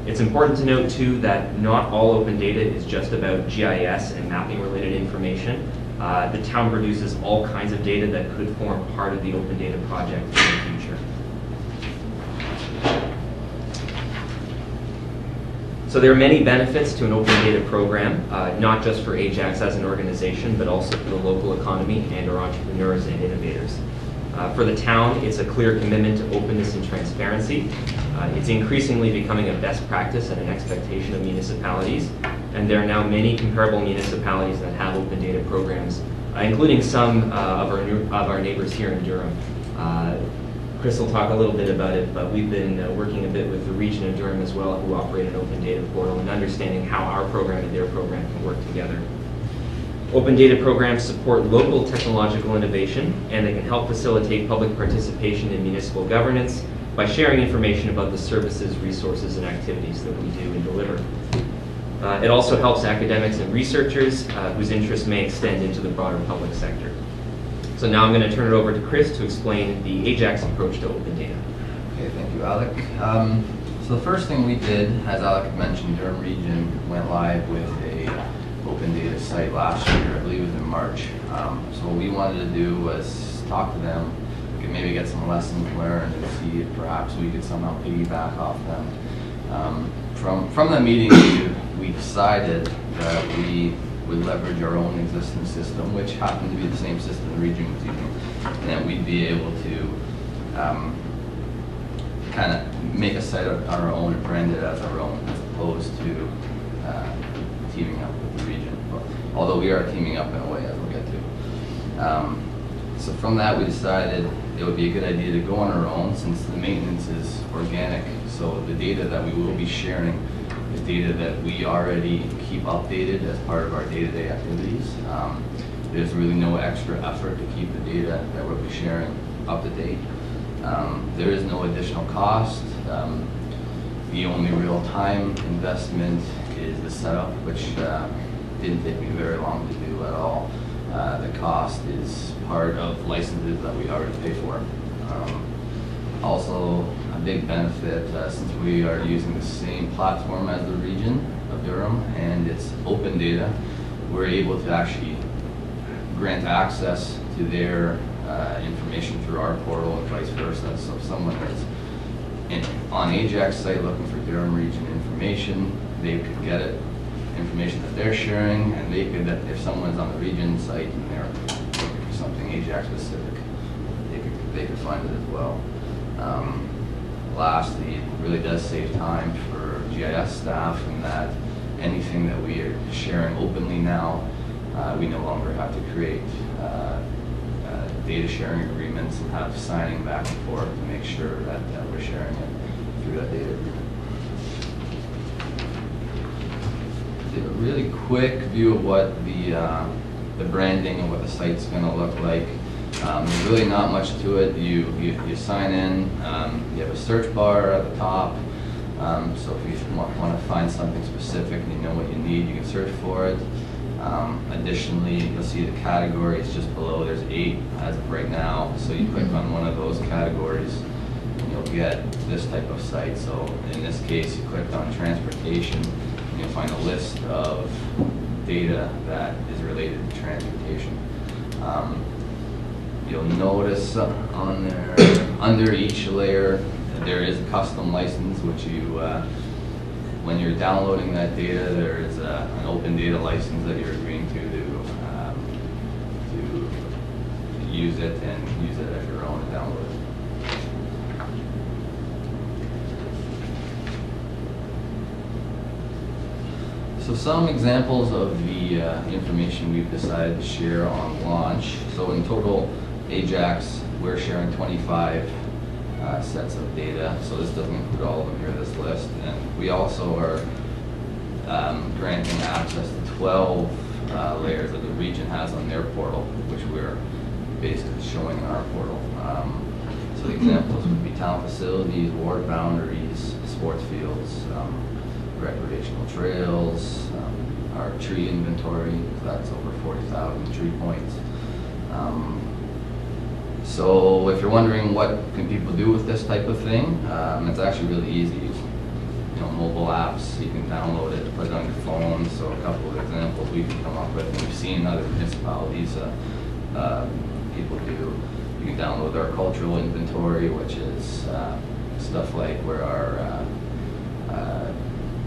It's important to note, too, that not all open data is just about GIS and mapping-related information. The town produces all kinds of data that could form part of the open data project in the future. So there are many benefits to an open data program, not just for Ajax as an organization, but also for the local economy and our entrepreneurs and innovators. For the town, it's a clear commitment to openness and transparency. It's increasingly becoming a best practice and an expectation of municipalities, and there are now many comparable municipalities that have open data programs, including some of our neighbors here in Durham. Chris will talk a little bit about it, but we've been working a bit with the region of Durham as well, who operate an open data portal, and understanding how our program and their program can work together. Open data programs support local technological innovation, and they can help facilitate public participation in municipal governance by sharing information about the services, resources, and activities that we do and deliver. It also helps academics and researchers whose interests may extend into the broader public sector. So now I'm going to turn it over to Chris to explain the Ajax approach to open data. Okay, thank you, Alec. So the first thing we did, as Alec mentioned, Durham Region went live with a open data site last year, I believe it was in March. So what we wanted to do was talk to them, we could maybe get some lessons learned and see if perhaps we could somehow piggyback off them. From that meeting, we decided that we would leverage our own existing system, which happened to be the same system the region was using, and that we'd be able to kind of make a site on our own and brand it as our own, as opposed to teaming up with the region. But, although we are teaming up in a way, as we'll get to. So from that, we decided it would be a good idea to go on our own since the maintenance is organic. So the data that we will be sharing is data that we already keep updated as part of our day-to-day activities. There's really no extra effort to keep the data that we'll be sharing up to date. There is no additional cost. The only real time investment is the setup, which didn't take me very long to do at all. The cost is part of licenses that we already pay for. Also, a big benefit, since we are using the same platform as the region of Durham and it's open data, we're able to actually grant access to their information through our portal and vice versa. So if someone is on Ajax site looking for Durham region information, they could get it, information that they're sharing, and they could, if someone's on the region site and they're looking for something Ajax specific, they could find it as well. Lastly, it really does save time for GIS staff in that anything that we are sharing openly now, we no longer have to create data sharing agreements and have signing back and forth to make sure that we're sharing it through that data agreement. A really quick view of what the branding and what the site's going to look like. There's really not much to it. You sign in. You have a search bar at the top. So if you want to find something specific and you know what you need, you can search for it. Additionally, you'll see the categories just below. There's 8 as of right now. So you click on one of those categories and you'll get this type of site. So in this case, you clicked on transportation and you'll find a list of data that is related to transportation. You'll notice on there, under each layer, there is a custom license, which you, when you're downloading that data, there is an open data license that you're agreeing to use it and use it as your own and download it. So some examples of the information we've decided to share on launch. So in total, Ajax, we're sharing 25 sets of data. So this doesn't include all of them here, this list. And we also are granting access to 12 layers that the region has on their portal, which we're basically showing in our portal. So the examples would be town facilities, ward boundaries, sports fields, recreational trails, our tree inventory, that's over 40,000 tree points. So if you're wondering what can people do with this type of thing, it's actually really easy. You know, mobile apps, you can download it, put it on your phone. So a couple of examples we can come up with, and we've seen other municipalities people do. You can download our cultural inventory, which is stuff like where our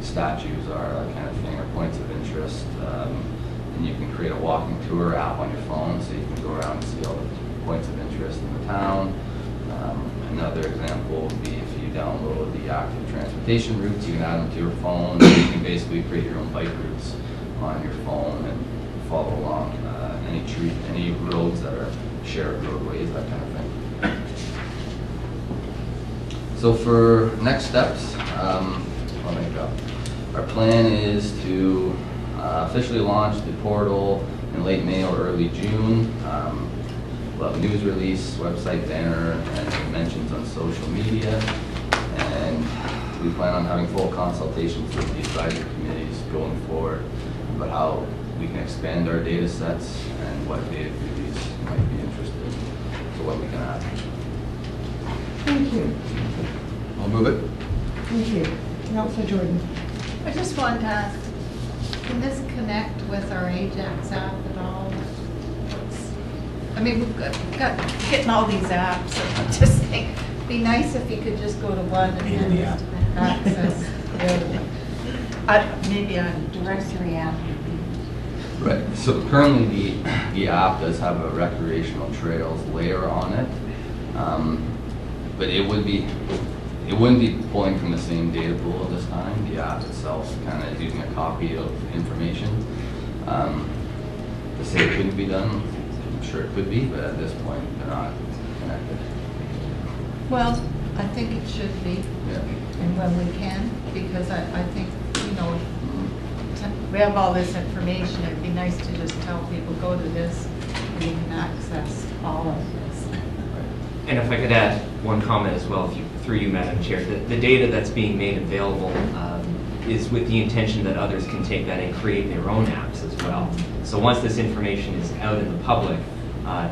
statues are, that kind of thing, or points of interest. And you can create a walking tour app on your phone, so you can go around and see all the points of interest in the town. Another example would be if you download the active transportation routes, you can add them to your phone. You can basically create your own bike routes on your phone and follow along any roads that are shared roadways, that kind of thing. So for next steps, our plan is to officially launch the portal in late May or early June. We'll have a news release, website banner, and mentions on social media. And we plan on having full consultations with the advisory committees going forward about how we can expand our data sets and what data committees might be interested in, so what we can add. Thank you. I'll move it. Thank you. Councillor Jordan. I just want to ask, can this connect with our Ajax app at all? I mean, we've got getting all these apps, and I just think it'd be nice if you could just go to one and then just access the other one. Maybe on directory app. Right. So currently, the app does have a recreational trails layer on it, but it wouldn't be pulling from the same data pool this time. The app itself kind of is using a copy of information. To say it couldn't be done, I'm sure it could be, but at this point, they're not connected. Well, I think it should be, Yeah. and when we can, because I think, we have all this information, it'd be nice to just tell people, go to this, and you can access all of this. And if I could add one comment as well, through you, Madam Chair, the data that's being made available is with the intention that others can take that and create their own apps as well. So once this information is out in the public,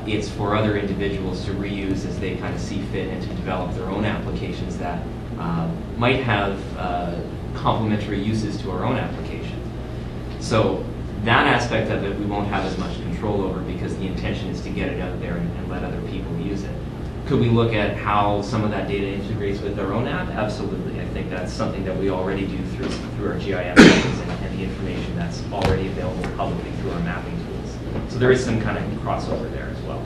it's for other individuals to reuse as they kind of see fit and to develop their own applications that might have complementary uses to our own application. So that aspect of it we won't have as much control over because the intention is to get it out there and let other people use it. Could we look at how some of that data integrates with our own app? Absolutely. I think that's something that we already do through our GIS and the information that's already available publicly through our mapping tools. So there is some kind of crossover there as well.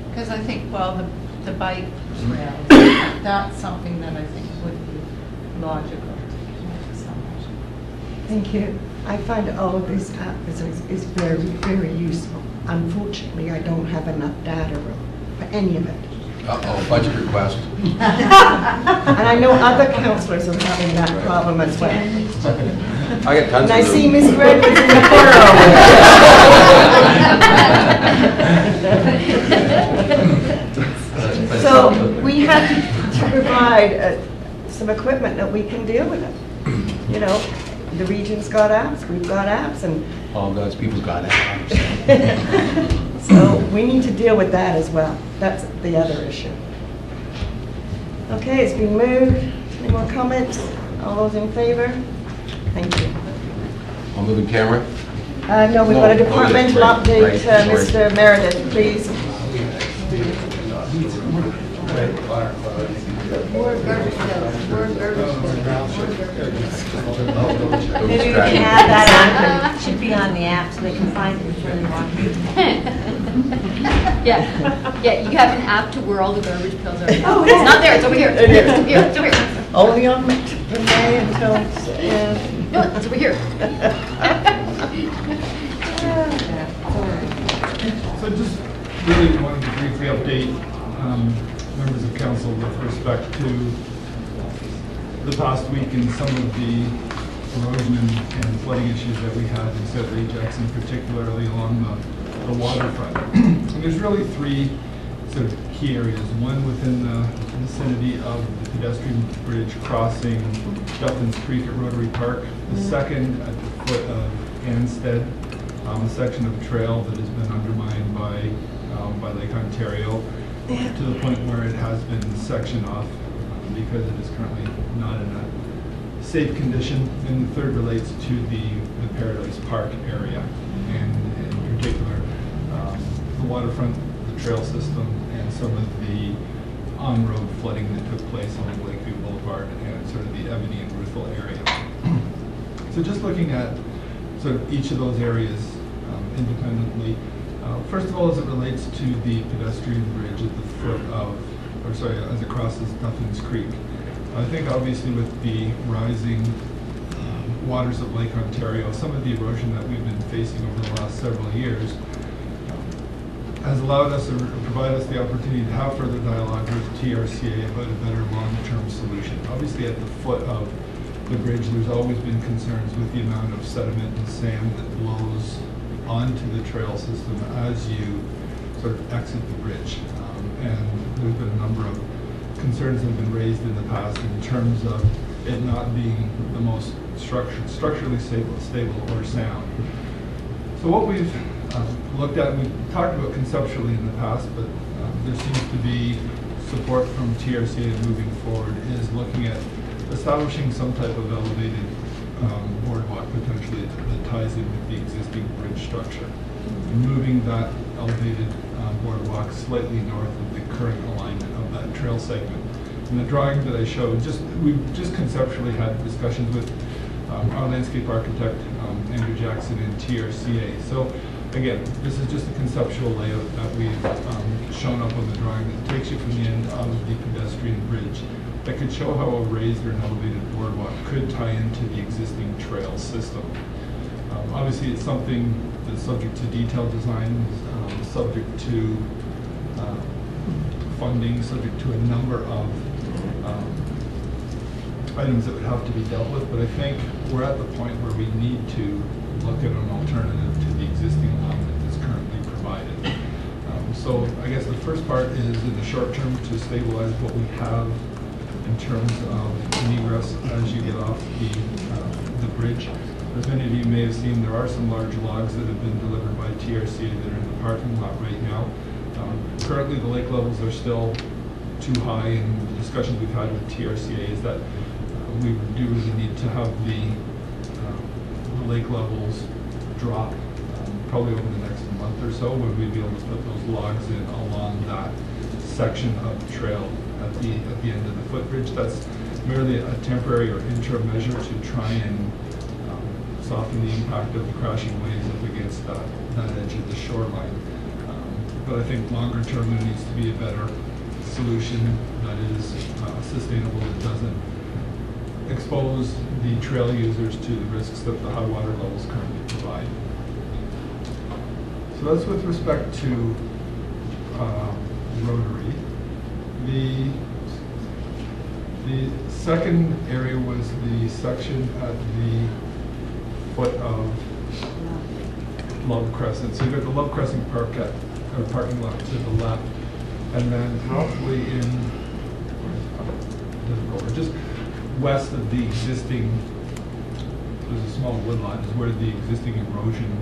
Because I think, well, the bike trail, that's something that I think would be logical to connect so much. Thank you. I find all of this app is very, very useful. Unfortunately, I don't have enough data for any of it. Uh-oh, budget request. And I know other councillors are having that problem as well. I got tons And I of see them. Ms. Redwood's in the corner over there. So we have to provide some equipment that we can deal with it. You know, the region's got apps, we've got apps, and All God's people got it. so we need to deal with that as well. That's the other issue. Okay, it's been moved. Any more comments? All those in favor? Thank you. I'll move in camera. No, we've got a Oh, yes, departmental right, update. right, sorry. Mr. Meredith, please. More garbage bills, more garbage bills. Maybe we can add that on, it should be on the app so they can find it before they walk in. Yeah, you have an app to where all the garbage pills are. Oh, It's not there, it's over here. It's over here. It's over here. Only on May until, No, it's over here. So just really wanted to briefly update members of council with respect to the past week and some of the erosion and flooding issues that we had in South Ajax, and particularly along the waterfront. And there's really three sort of key areas. One within the vicinity of the pedestrian bridge crossing Duffins Creek at Rotary Park. The second at the foot of Anstead, a section of trail that has been undermined by Lake Ontario to the point where it has been sectioned off because it is currently not in a safe condition. And the third relates to the Paradise Park area, and in particular the waterfront, the trail system, and some of the on-road flooding that took place along Lakeview Boulevard and sort of the Ebony and Ruthville area. So just looking at sort of each of those areas independently. First of all, as it relates to the pedestrian bridge at the foot of, as it crosses Duffins Creek. I think obviously with the rising waters of Lake Ontario, some of the erosion that we've been facing over the last several years has allowed us or provided us the opportunity to have further dialogue with TRCA about a better long-term solution. Obviously at the foot of the bridge, there's always been concerns with the amount of sediment and sand that blows onto the trail system as you sort of exit the bridge. And there's been a number of concerns that have been raised in the past in terms of it not being the most structurally stable or sound. So what we've looked at, we've talked about conceptually in the past, but there seems to be support from TRCA moving forward, is looking at establishing some type of elevated boardwalk potentially that ties in with the existing bridge structure. And moving that elevated boardwalk slightly north of the current alignment of that trail segment. And the drawing that I showed, we've just conceptually had discussions with our landscape architect, Andrew Jackson, and TRCA. So again, this is just a conceptual layout that we've shown up on the drawing that takes you from the end of the pedestrian bridge that could show how a raised or an elevated boardwalk could tie into the existing trail system. Obviously, it's something that's subject to detailed design, subject to funding, subject to a number of items that would have to be dealt with, but I think we're at the point where we need to look at an alternative to the existing allotment that's currently provided. So I guess the first part is in the short term to stabilize what we have in terms of egress as you get off the bridge. As many of you may have seen, there are some large logs that have been delivered by TRCA that are in the parking lot right now. Currently, the lake levels are still too high, and the discussions we've had with TRCA is that we do really need to have the lake levels drop probably over the next month or so, when we'd be able to put those logs in along that section of trail at the end of the footbridge. That's merely a temporary or interim measure to try and soften the impact of the crashing waves up against that edge of the shoreline. But I think longer term there needs to be a better solution that is sustainable, that doesn't expose the trail users to the risks that the high water levels currently provide. So that's with respect to Rotary. The second area was the section at the foot of Love Crescent. So you've got the Love Crescent parking lot to the left, and then halfway in, just west of the existing, there's a small woodlot, is where the existing erosion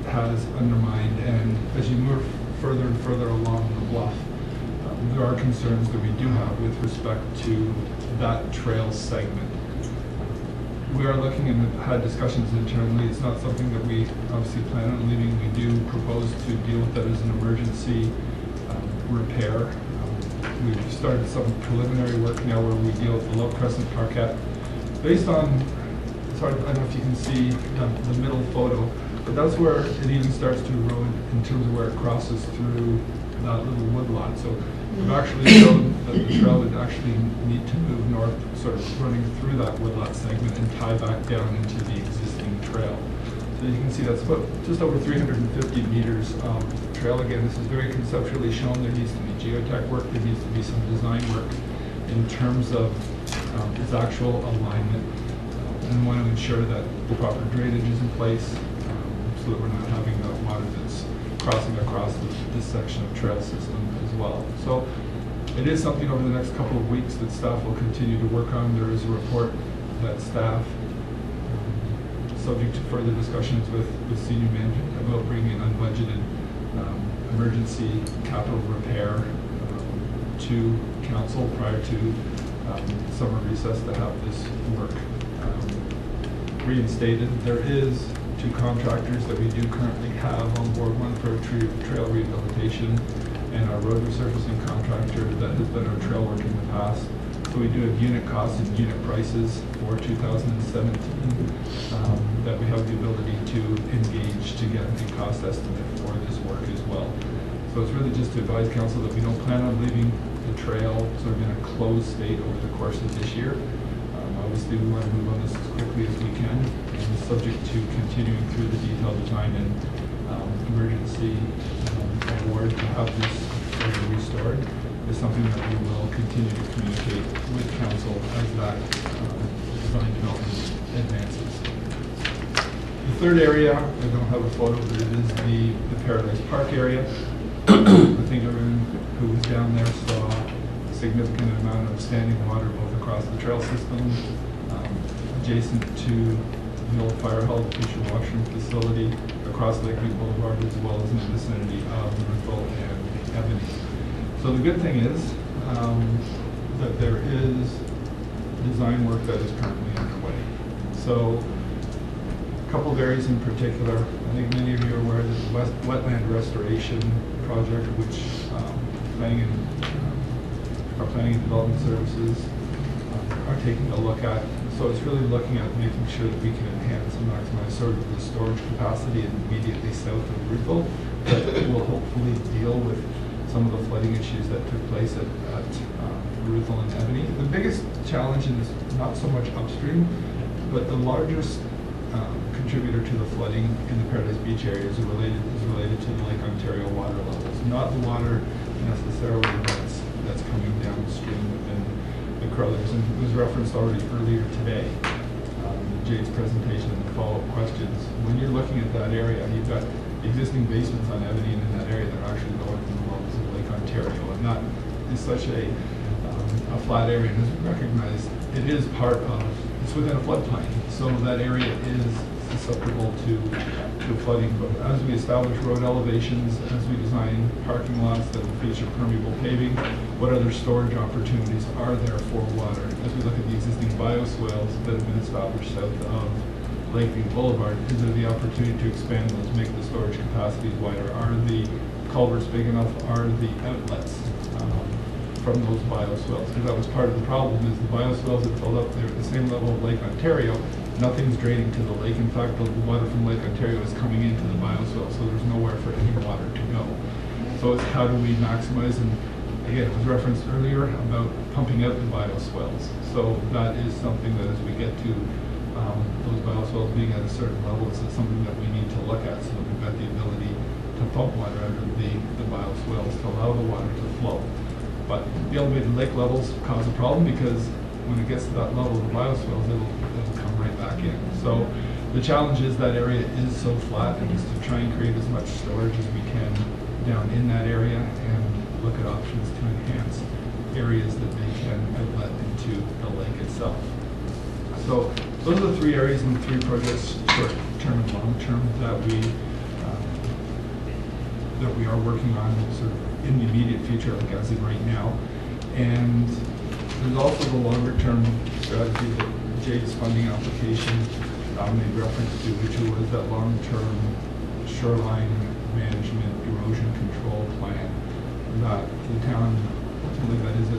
has undermined, and as you move further and further along the bluff, there are concerns that we do have with respect to that trail segment. We are looking and have had discussions internally. It's not something that we obviously plan on leaving. We do propose to deal with that as an emergency repair. We've started some preliminary work now where we deal with the Love Crescent Parkette. Based on, sorry, I don't know if you can see the middle photo, but that's where it even starts to erode in terms of where it crosses through that little woodlot. So we've actually shown that the trail would actually need to move north, sort of running through that woodlot segment and tie back down into the existing trail. So you can see that's about just over 350 meters of trail. Again, this is very conceptually shown. There needs to be geotech work. There needs to be some design work in terms of its actual alignment. And we want to ensure that the proper drainage is in place so that we're not having that water that's crossing across this section of trail system as well. So it is something over the next couple of weeks that staff will continue to work on. There is a report that staff, subject to further discussions with senior management, about bringing unbudgeted emergency capital repair to council prior to summer recess to have this work reinstated. There is 2 contractors that we do currently have on board, one for trail rehabilitation and our road resurfacing contractor that has been our trail work in the past. So we do have unit costs and unit prices for 2017 that we have the ability to engage to get a cost estimate for this work as well. So it's really just to advise council that we don't plan on leaving the trail sort of in a closed state over the course of this year. Obviously, we want to move on this as quickly as we can, and subject to continuing through the detailed design and emergency award to have this restored is something that we will continue to communicate with council as that design development advances. The third area, I don't have a photo, but it is the Paradise Park area. I think everyone who was down there saw a significant amount of standing water both across the trail system, adjacent to the old fire hall, the future washroom facility, across Lakeview Boulevard, as well as in the vicinity of Ruthville and Ebony. So the good thing is that there is design work that is currently underway. So a couple of areas in particular, I think many of you are aware that the wetland restoration project, which our planning and development services are taking a look at. So it's really looking at making sure that we can enhance and maximize sort of the storage capacity immediately south of Ruthville that will hopefully deal with some of the flooding issues that took place at Ruthville and Ebony. The biggest challenge is not so much upstream, but the largest contributor to the flooding in the Paradise Beach area is related to the Lake Ontario water levels, not the water necessarily that's coming downstream within the Crothers, and it was referenced already earlier today, in Jade's presentation and the follow-up questions. When you're looking at that area, you've got existing basements on Evony in that area that are actually lower than the levels of Lake Ontario, and that is such a flat area, and as we recognize, it is part of, it's within a floodplain, so that area is susceptible to flooding. But as we establish road elevations, as we design parking lots that will feature permeable paving, what other storage opportunities are there for water? As we look at the existing bioswales that have been established south of Lakeview Boulevard, is there the opportunity to expand those, make the storage capacities wider? Are the culverts big enough? Are the outlets from those bioswales? Because that was part of the problem, is the bioswales that filled up there at the same level of Lake Ontario, nothing's draining to the lake. In fact, the water from Lake Ontario is coming into the bioswale, so there's nowhere for any water to go. So it's how do we maximize, and again, it was referenced earlier about pumping out the bioswales. So that is something that as we get to those bioswales being at a certain level, it's something that we need to look at, so that we've got the ability to pump water out of the bioswales to allow the water to flow. But the elevated lake levels cause a problem, because when it gets to that level of the bioswales, it'll come right back in. So the challenge is that area is so flat, and is to try and create as much storage as we can down in that area, and look at options to enhance areas that they can outlet into the lake itself. So those are the three areas and three projects, short-term and long-term, that we are working on sort of in the immediate future, like as in right now. And there's also the longer-term strategy that Jade's funding application made reference to, which was that long-term shoreline management erosion control plan that the town, ultimately that is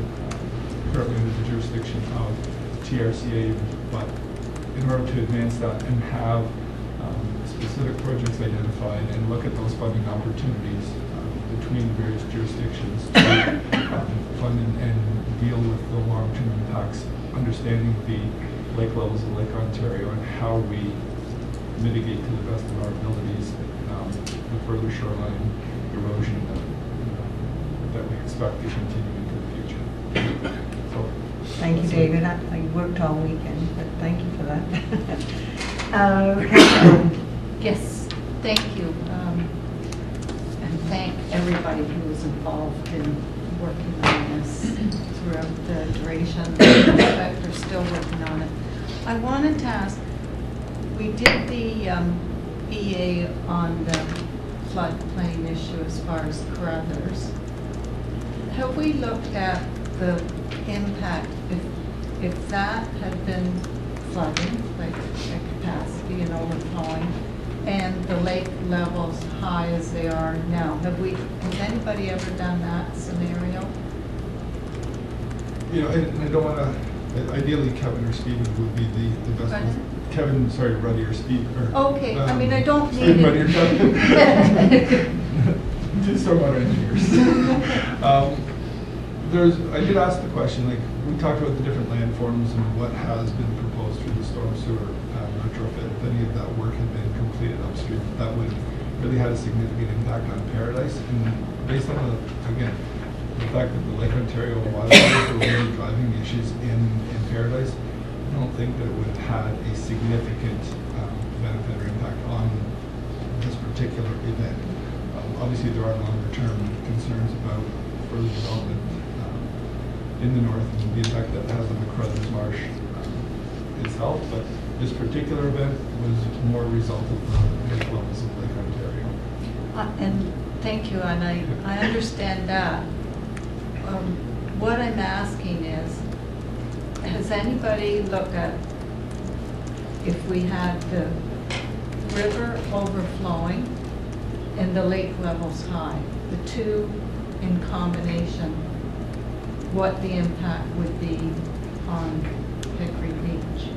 currently under the jurisdiction of TRCA, but in order to advance that and have specific projects identified and look at those funding opportunities between the various jurisdictions to fund and deal with the long-term impacts, understanding the lake levels of Lake Ontario and how we mitigate to the best of our abilities the further shoreline erosion that we expect to continue into the future. So, thank you, David. I worked all weekend, but thank you for that. Yes, thank you. And thank everybody who was involved in working on this throughout the duration. In fact, they're still working on it. I wanted to ask, we did the EA on the floodplain issue as far as Carruthers. Have we looked at the impact if that had been flooding, like at capacity and overflowing, and the lake levels high as they are now? Has anybody ever done that scenario? You know, and I don't want to, ideally Kevin or Stephen would be the best ones. Kevin, sorry, Ruddy or Steve. Or, okay, I mean, I don't need Steve, Ruddy or Kevin. Two stormwater engineers. I did ask the question, like, we talked about the different landforms and what has been proposed through the storm sewer retrofit. If any of that work had been completed upstream, that would have really had a significant impact on Paradise. And based on again, the fact that the Lake Ontario water levels were really driving the issues in Paradise, I don't think that it would have had a significant benefit or impact on this particular event. Obviously, there are longer-term concerns about further development in the north and the impact that has on the Carruthers Marsh itself, but this particular event was more a result of the lake levels of Lake Ontario. And thank you, and I understand that. What I'm asking is, has anybody looked at if we had the river overflowing and the lake levels high, the two in combination, what the impact would be on Hickory Beach?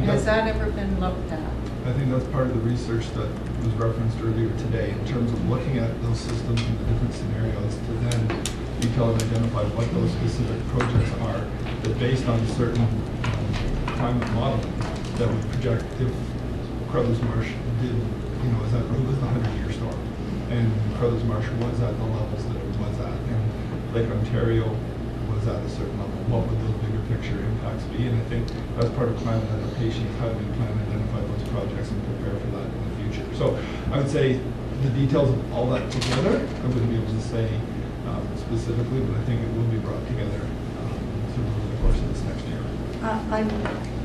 Has that ever been looked at? I think that's part of the research that was referenced earlier today in terms of looking at those systems and the different scenarios to then detail and identify what those specific projects are that based on certain climate modeling that would project if Carruthers Marsh did, as that it was the 100-year storm and Carruthers Marsh was at the levels that it was at and Lake Ontario was is at a certain level, what would those bigger picture impacts be? And I think that's part of climate adaptation, is how do we plan to identify those projects and prepare for that in the future. So I would say the details of all that together, I wouldn't be able to say specifically, but I think it will be brought together through the course of this next year.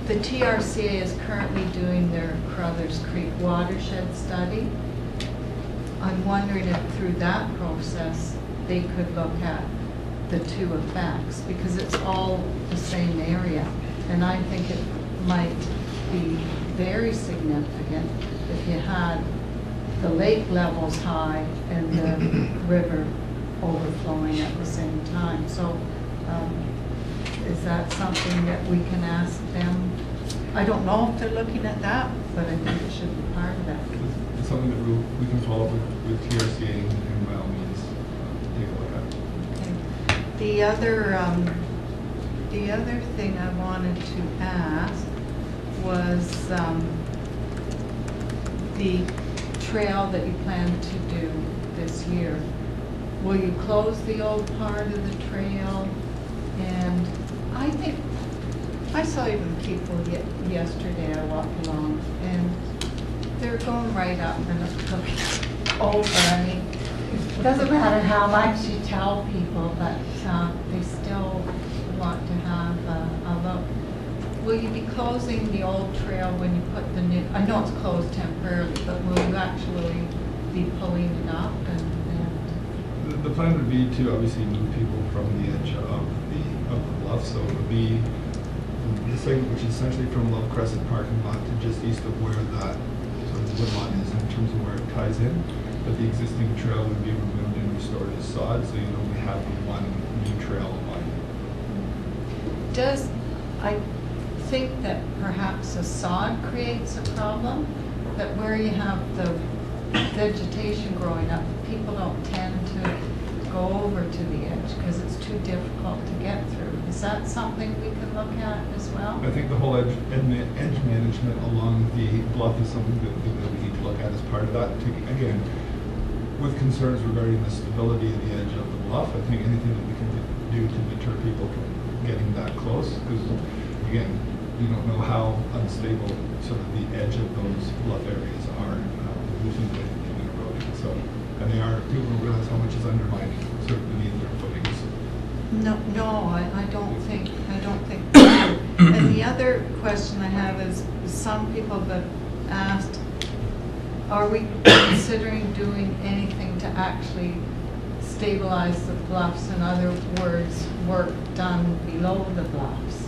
The TRCA is currently doing their Crothers Creek watershed study. I'm wondering if through that process, they could look at the two effects, because it's all the same area. And I think it might be very significant if you had the lake levels high and the river overflowing at the same time. So is that something that we can ask them? I don't know if they're looking at that, but I think it should be part of that. It's something that we can follow up with TRCA and by all means take a look at. Okay. The other thing I wanted to ask was the trail that you plan to do this year. Will you close the old part of the trail? And I think I saw even people yesterday, I walked along, and they're going right up and it's looking over. I mean, it doesn't matter how much you tell people, but they still want to have a look. Will you be closing the old trail when you put the new, I know it's closed temporarily, but will you actually be pulling it up? The plan would be to obviously move people from the edge of the bluff, so it would be the segment which is essentially from Love Crescent parking lot to just east of where that sort of wood line is in terms of where it ties in. But the existing trail would be removed and restored as sod, so you'd only have one new trail line. I think that perhaps the sod creates a problem, that where you have the vegetation growing up, people don't tend to go over to the edge because it's too difficult to get through. Is that something we can look at as well? I think the whole edge management along the bluff is something that we need to look at as part of that. Again, with concerns regarding the stability of the edge of the bluff, I think anything that we can do to deter people from getting that close, because again, we don't know how unstable sort of the edge of those bluff areas are. We think that they've been eroding. So, and they are, people don't realize how much is undermining sort of beneath their footings. No, I don't think so. And the other question I have is, some people have asked, are we considering doing anything to actually stabilize the bluffs? In other words, work done below the bluffs.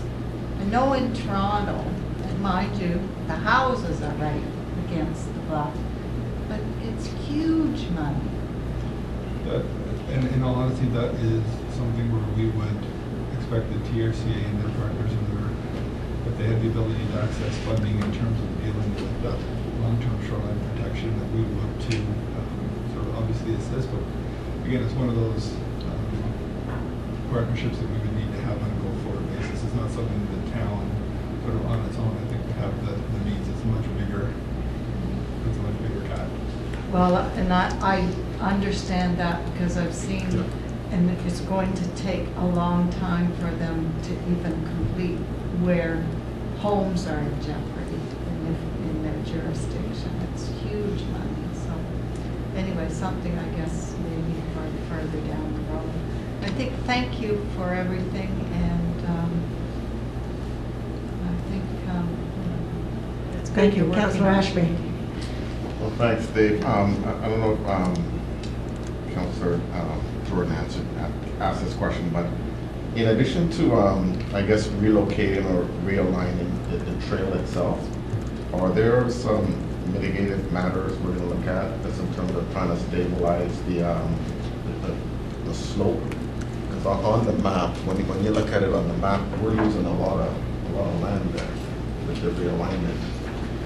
I know in Toronto, and mind you, the houses are right against the bluff, but it's huge money. And in all honesty, that is something where we would expect the TRCA and their partners, if they had the ability to access funding in terms of dealing with that long-term shoreline protection, that we would look to sort of obviously assist. But again, it's one of those partnerships that we would need to have on a go-forward basis. It's not something that the town sort of on its own, I think, would have the means. It's a much bigger cat. Well, and I understand that because I've seen, and it's going to take a long time for them to even complete where homes are in jeopardy in their jurisdiction. It's huge money. So anyway, something I guess maybe further down the road. I think, thank you for everything, and I think it's good. Thank you, you're Councillor working. Ashby. Well, thanks, Dave. I don't know if Councillor Jordan asked this question, but in addition to, I guess, relocating or realigning the trail itself, are there some mitigative matters we're going to look at just in terms of trying to stabilize the slope? Because on the map, when you look at it on the map, we're losing a lot of land there with the realignment.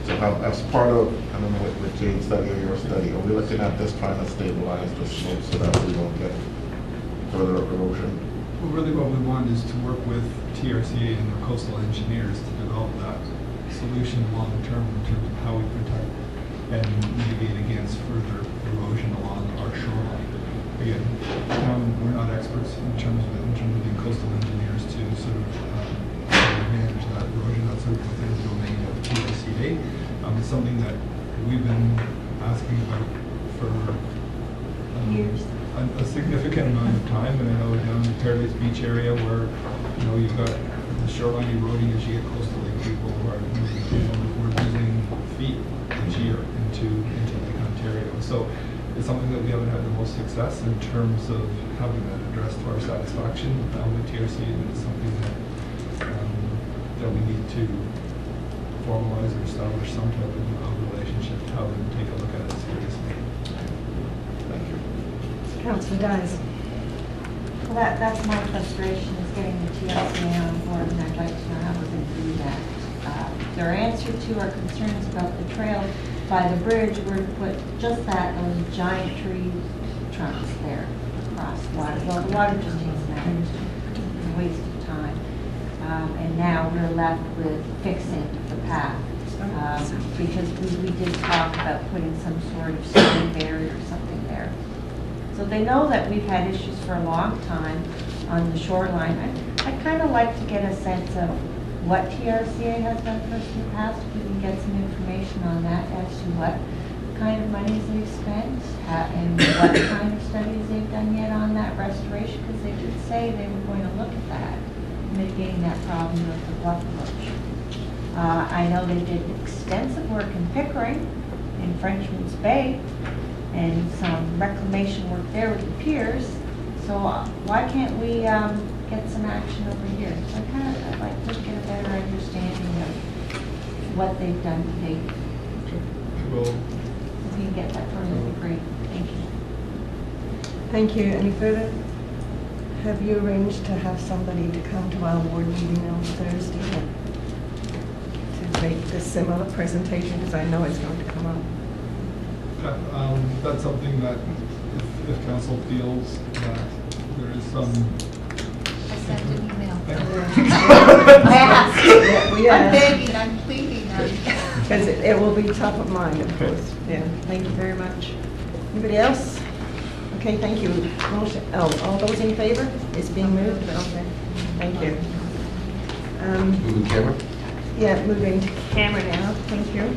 So as part of, I don't know, with Jane's study or your study, are we looking at this trying to stabilize the slope so that we don't get further erosion? Well, really what we want is to work with TRCA and their coastal engineers to develop that solution long term in terms of how we protect and mitigate against further erosion along our shoreline. again, we're not experts in terms of being coastal engineers to sort of manage that erosion, that sort of within the domain of TICA. It's something that we've been asking about for Years. A significant amount of time, and I know down in the Paradise Beach area where, you've got the shoreline eroding as you get close to Lake People, where we're losing feet each year into Lake Ontario. So it's something that we haven't had the most success in terms of having that addressed to our satisfaction with TRC, and it's something that we need to formalize or establish some type of relationship to have them take a look at it seriously. Thank you. Councillor Dyes. Well, that's my frustration, is getting the TLC on board, and I'd like to know how we're going to do that. Their answer to our concerns about the trail by the bridge were to put just those giant tree trunks there across the water. Well, the water just takes an hour. It's a waste of time. And now we're left with fixing the path. Because we did talk about putting some sort of stone barrier or something there. So they know that we've had issues for a long time on the shoreline. I'd kind of like to get a sense of what TRCA has done for us in the past. If we can get some information on that as to what kind of monies they've spent and what kind of studies they've done yet on that restoration, because they did say they were going to look at that, mitigating that problem of the bluff approach. I know they did extensive work in Pickering, in Frenchman's Bay, and some reclamation work there with the piers. So why can't we get some action over here? So I'd like to get a better understanding of what they've done to date. Well, If you can get that for me, that'd be great. Thank you. Thank you. Any further? Have you arranged to have somebody to come to our board meeting on Thursday to make this similar presentation, because I know it's going to come up? that's something that if council feels that there is some. I sent an email. I asked. We I'm asked. begging, I'm pleading. Because it will be top of mind, of course. Yeah, thank you very much. Anybody else? Okay, thank you. Motion, all those in favor? It's being moved? Okay, thank you. Moving camera? Yeah, moving to camera now, thank you.